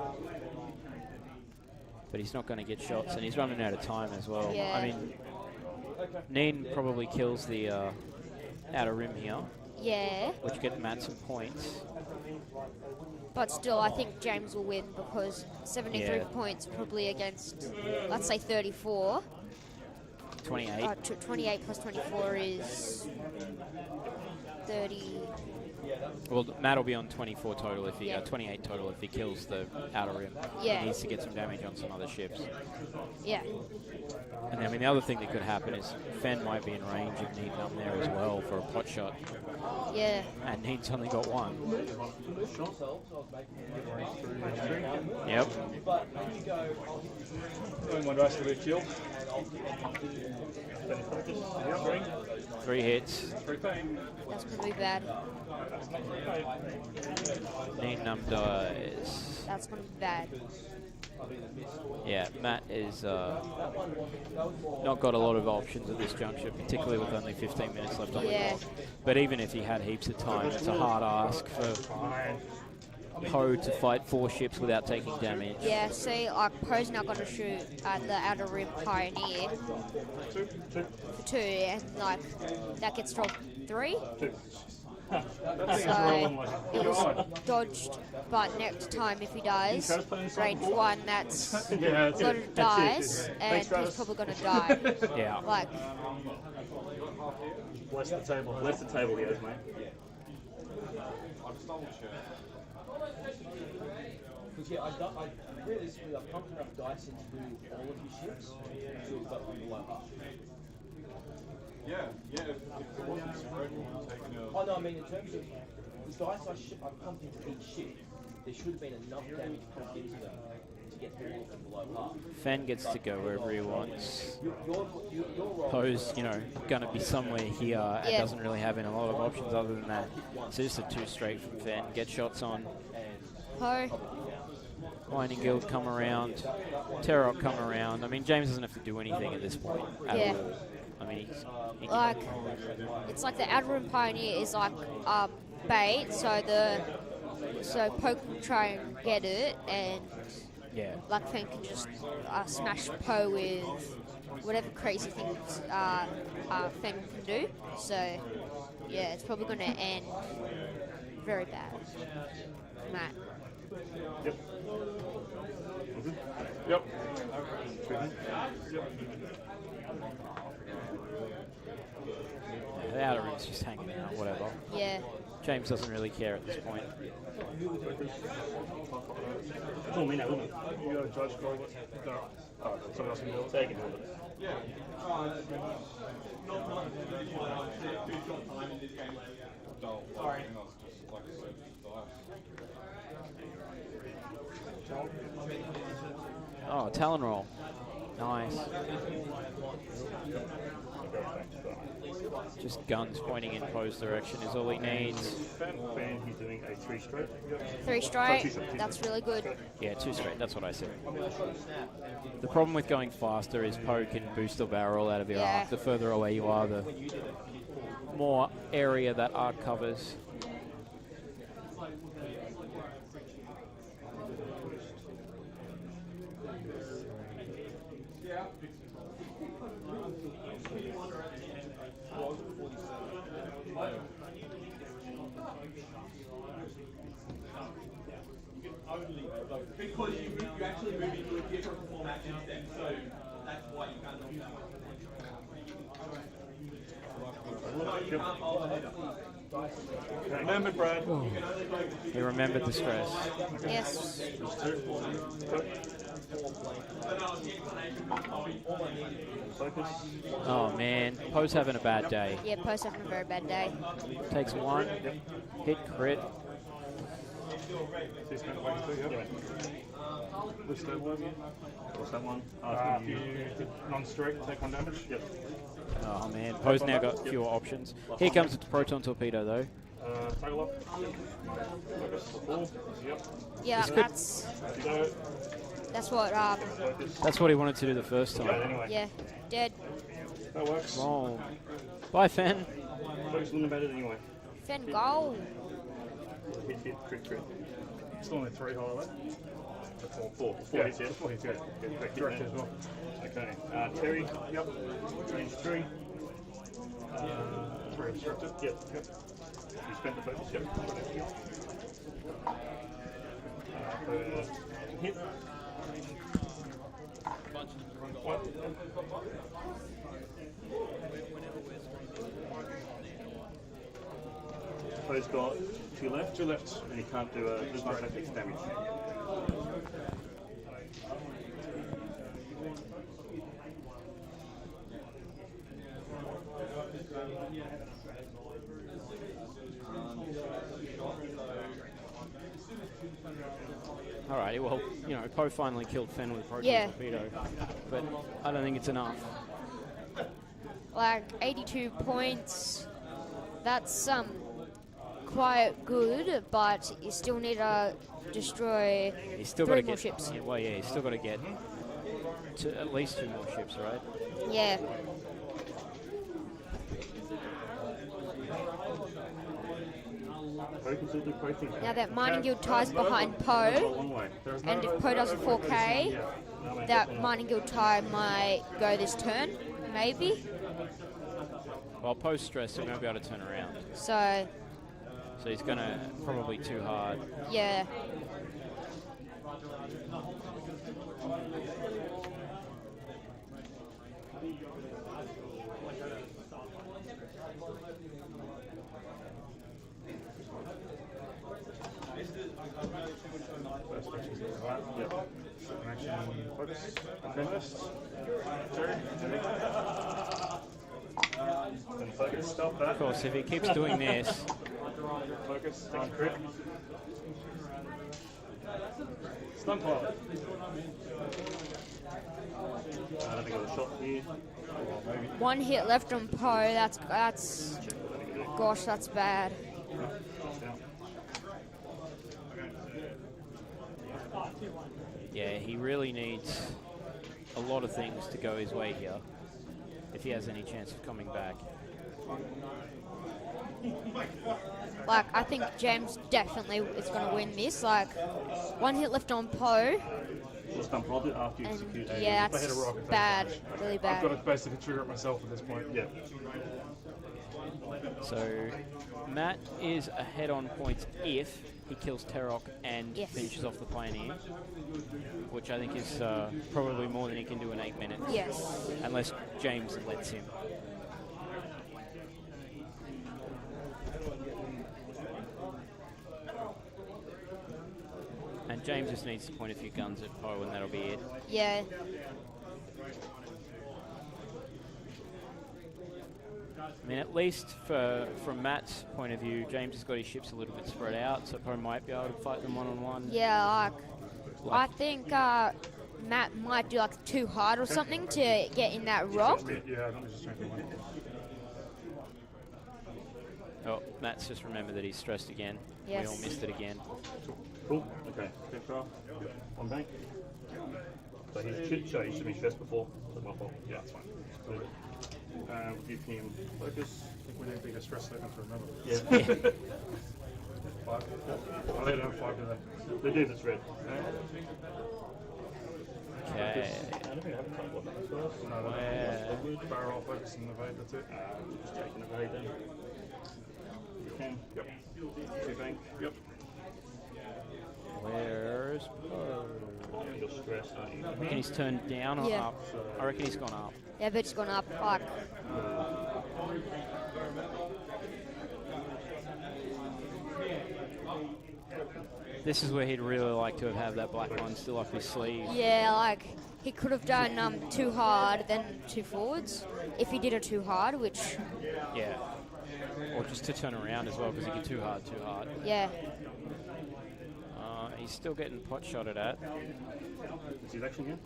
But he's not going to get shots, and he's running out of time as well. Yeah. I mean, Nien probably kills the outer rim here, Yeah, which get Matt some points. but still, I think James will win because 73 Yeah. points probably against, let's say 34. 28. 28 plus 24 is 30. Well, Matt will be on 24 total if he 28 total if he kills the outer rim. Yeah. He needs to get some damage on some other ships. Yeah. And I mean, the other thing that could happen is Fenn might be in range of Nien Num there as well for a pot shot. Yeah. And Nien's only got 1. Yep. Doing my dice to be killed. 3 hits. 3 pain. That's going to be bad. Nien Num dies. That's going to be bad. Yeah, Matt is not got a lot of options at this juncture, particularly with only 15 minutes left on the Yeah. clock. But even if he had heaps of time, it's a hard ask for Poe to fight 4 ships without taking damage. Yeah, see, like, Poe's not going to shoot at the Outer Rim Pioneer for 2, and, like, that gets dropped 3. So, it was dodged, but next time if he dies, range 1, that's Yeah, a lot of dice, and he's probably going to die. Yeah. Like, Bless the table. Bless the table, he is, mate. Because I realistically, I've pumped enough dice into all of his ships to have got them below. Yeah, if it wasn't spread, we would have taken a... Oh no, I mean in terms of the dice I've pumped into each ship, there should have been enough damage pumped into them to get all of them below par. Fenn gets to go wherever he wants. Your role Poe's, you know, going to be somewhere here and Yeah. doesn't really have a lot of options other than that. So just a 2 straight from Fenn. Get shots on. Poe. Mining Guild come around. Teroch come around. I mean, James doesn't have to do anything at this point at Yeah. all. I mean, he can Like, it's like the Outer Rim Pioneer is like bait, so Poe can try and get it, and yeah. like Fenn can just smash Poe with whatever crazy things Fenn can do. So yeah, it's probably going to end very bad. Matt. Yep. Yep. The outer rim's just hanging out, whatever. Yeah. James doesn't really care at this point. It's all me now, isn't it? You got a judge call it. No. Oh, someone else can do it. They can do it. Oh, Talon roll. Nice. Just guns pointing in Poe's direction is all he needs. Fenn, he's doing a 3 straight. 3 straight. That's really good. Yeah, 2 straight, that's what I said. The problem with going faster is Poe can boost the barrel out of your arc. The further away you are, the more area that arc covers. Because you actually move into a different format instead, so that's why you can't do that. Remember, Brad. He remembered the stress. Yes. Focus. Oh man, Poe's having a bad day. Yeah, Poe's having a very bad day. Takes 1, hit crit. Which that was? What's that one? You did non-straight, take 1 damage. Yep. Oh man, Poe's now got fewer options. Here comes the Proton Torpedo though. Tail up. Focus for 4. Yep. Yeah, that's what. That's what he wanted to do the first time. Anyway. Yeah, dead. That works. Roll. Bye, Fenn. Focus on about it anyway. Fenn goal. Hit, crit. Still only 3 highlight. 4 hits, yeah. 4 hits, yeah. Correct, Correct as well. Okay. Terry. Yep. Range 3. 3 obstructed. Yep. You spent the focus, yep. Hit. What? Poe's got 2 left. 2 left. And he can't do there's no tactics damage. Alrighty, well, you know, Poe finally killed Fenn with Proton Torpedo, but I don't think it's enough. Like 82 points. That's quite good, but you still need to destroy He's still 3 got to more get ships. Yeah, well, yeah, he's still got to get to at least 2 more ships, right? Yeah. Now that Mining Guild ties behind Poe, and if Poe does a 4K, that Mining Guild tie might go this turn, maybe. Well, Poe's stressed, so he won't be able to turn around. So he's going to probably too hard. yeah. Focus. Feminist. Terry. And focus, stop that. Of course, if he keeps doing this, Focus. Take a crit. Stun pilot. I don't think I got a shot here. Well, maybe. One hit left on Poe. That's gosh, that's bad. Yeah, he really needs a lot of things to go his way here if he has any chance of coming back. Like, I think James definitely is going to win this. Like, one hit left on Poe. Just unprod it after you And execute. yeah, If I hit a that's rock, it's bad, okay. really I've bad. got to basically trigger it myself at this point. Yeah. So Matt is ahead on points if he kills Teroch and Yes. finishes off the Pioneer, which I think is probably more than he can do in 8 minutes. Yes. Unless James lets him. And James just needs to point a few guns at Poe and that'll be it. Yeah. I mean, at least from Matt's point of view, James has got his ships a little bit spread out, so Poe might be able to fight them one-on-one. Yeah, I think Matt might do like too hard or something to get in that rock. Yeah, let me just change the one. Oh, Matt's just remembered that he's stressed again. Yes. We all missed it again. Cool. Okay. Good try. One bank. So he's he should be stressed before. So my fault. Yeah, that's fine. Clear it. Give him focus. I think we need bigger stress statement to remember. Yeah. 5. Oh, they don't have 5, do they? The dude that's red. Okay. I don't think I have a couple of them as well. No, Where? barrel focus and evade, that's it. Just taking a evade then. You can. Yep. 2 bank. Yep. Where's Poe? You're stressed, aren't you? I reckon he's turned down or Yeah. up. I reckon he's gone up. Yeah, but it's gone up. Like, This is where he'd really like to have had that black one still up his sleeve. yeah, like he could have done too hard, then 2 forwards. If he did a too hard, which Yeah. Or just to turn around as well, because he get too hard, too hard. yeah, He's still getting pot shotted at. Is his action here?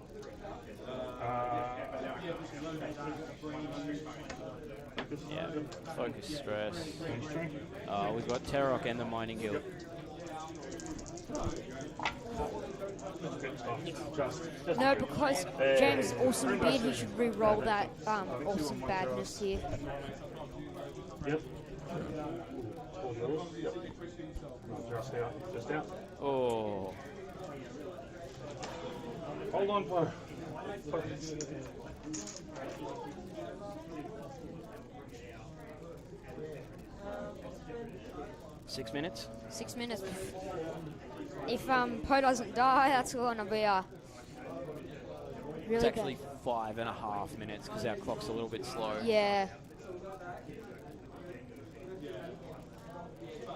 Yeah. Focus, stress. Finish turn. We've got Teroch and the Mining Guild. Just no, because James awesome beard, he should re-roll that awesome badness here. Yep. Yep. Just out. Just out. Oh. Hold on, Poe. Focus. Six minutes? 6 minutes. If Poe doesn't die, that's gonna be really It's actually bad. 5.5 minutes because our clock's a little bit slow. Yeah,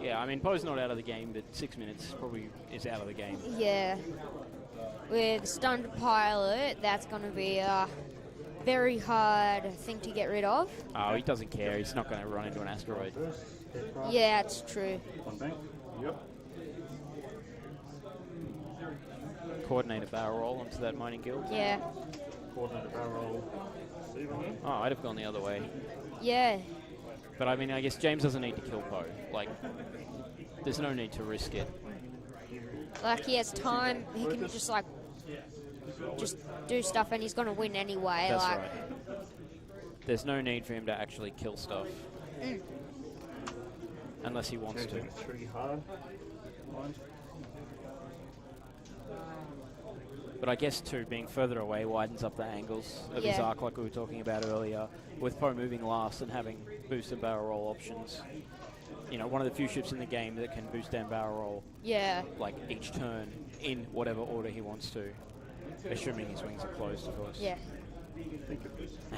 Yeah, I mean, Poe's not out of the game, but 6 minutes probably is out of the game. yeah. With stunned pilot, that's gonna be a very hard thing to get rid of. Oh, he doesn't care. He's not going to run into an asteroid. Yeah, it's true. One bank. Yep. Coordinate a barrel roll onto that Mining Guild. Yeah, Coordinate barrel roll. Seevor. Oh, I'd have gone the other way. yeah, But I mean, I guess James doesn't need to kill Poe. Like, there's no need to risk it. like he has time. He can just like just do stuff, and he's gonna win anyway. That's like, right. There's no need for him to actually kill stuff. Unless he wants to. 3 hard. One. But I guess, too, being further away widens up the angles of his Yeah. arc like we were talking about earlier. With Poe moving last and having boost and barrel roll options. You know, one of the few ships in the game that can boost and barrel roll, yeah, like, each turn in whatever order he wants to. Assuming his wings are closed, of course. yeah.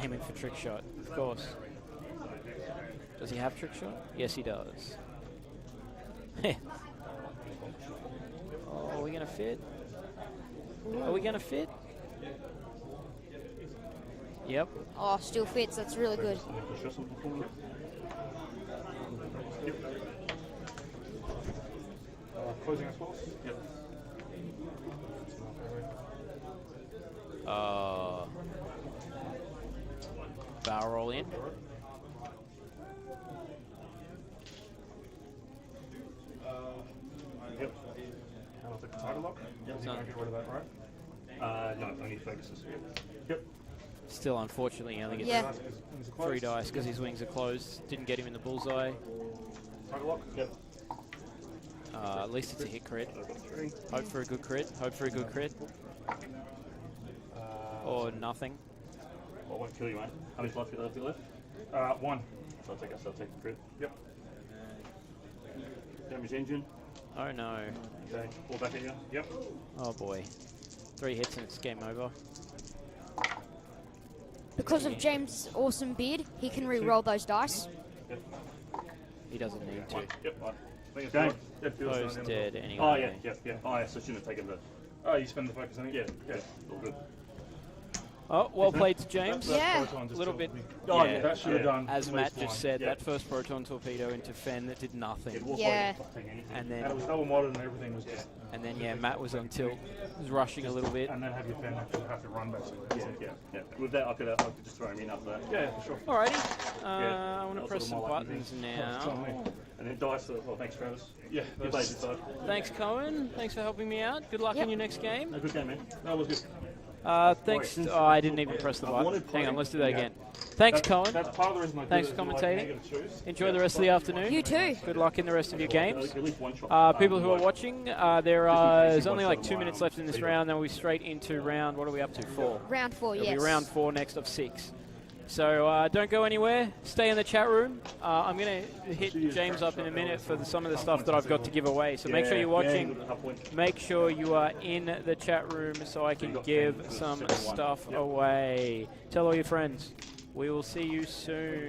Aiming for trick shot, of course. Does he have trick shot? Yes, he does. Oh, are we going to fit? Are we going to fit? Yep. Oh, still fits. That's really good. Closing us walls? Yep. Barrel roll in. Yep. And I'll take the title lock. Yep. So- Get rid of that, right? No, only focuses. Yep. Still, unfortunately, he only gets Yeah. 3 dice because his wings are closed. Didn't get him in the bullseye. Title lock. Yep. At least it's a hit crit. So I've got 3. Hope for a good crit. Hope for a good crit. Or nothing. I won't kill you, mate. How many life do you left? 1. So I'll take the crit. Yep. Damage engine. Oh no. Okay. Fall back at you. Yep. Oh boy. 3 hits and it's game over. Because of James' awesome beard, he can re-roll those dice. Yep. He doesn't need to. 1. Yep. 1. Game. Foe's dead anyway. Oh yeah. Yep. Oh yeah. So I shouldn't have taken the. Oh, you spend the focus on it? Yeah. All good. Oh, well played to James. Yeah. Proton just Little killed bit. me. Oh, Yeah. yeah. That should have done. As at Matt least just one. said, Yeah. that first proton torpedo into Fenn that did It nothing. was Yeah. like taking anything. And And it was then double modded and everything was just. Matt was on tilt. Was rushing a little bit. And then have your Fenn actually have to run basically. Yeah. With that, I could just throw him in after that. Yeah, for sure. Alrighty. Yeah. I want to That's press sort some of my lucky buttons thing. It's on me. now. And then dice. Well, thanks, Travis. Yeah, Good that's, day, side. Thanks, Cohen. Thanks for helping me out. Good luck in Yep. your next game. A good game, man. that was good. Thanks. since- Oh, I didn't even press the I button. wanted Hang on, playing- let's do that again. Thanks, Cohen. That's part of the reason I did Thanks it, for is like, commentating. you get to choose. Enjoy the rest of the afternoon. You too. Good luck in the rest of your games. At least one shot. People who are Like, watching, there's only like 2 minutes left in this round, then we'll be straight into round, what are we up to, 4? Round 4, It'll yes. be round 4 next of 6. So don't go anywhere, stay in the chat room. I'm going to hit James up in a minute for some of the stuff that I've got to give away. So make sure you're watching, make sure you are in the chat room so I can give some stuff away. Tell all your friends. We will see you soon.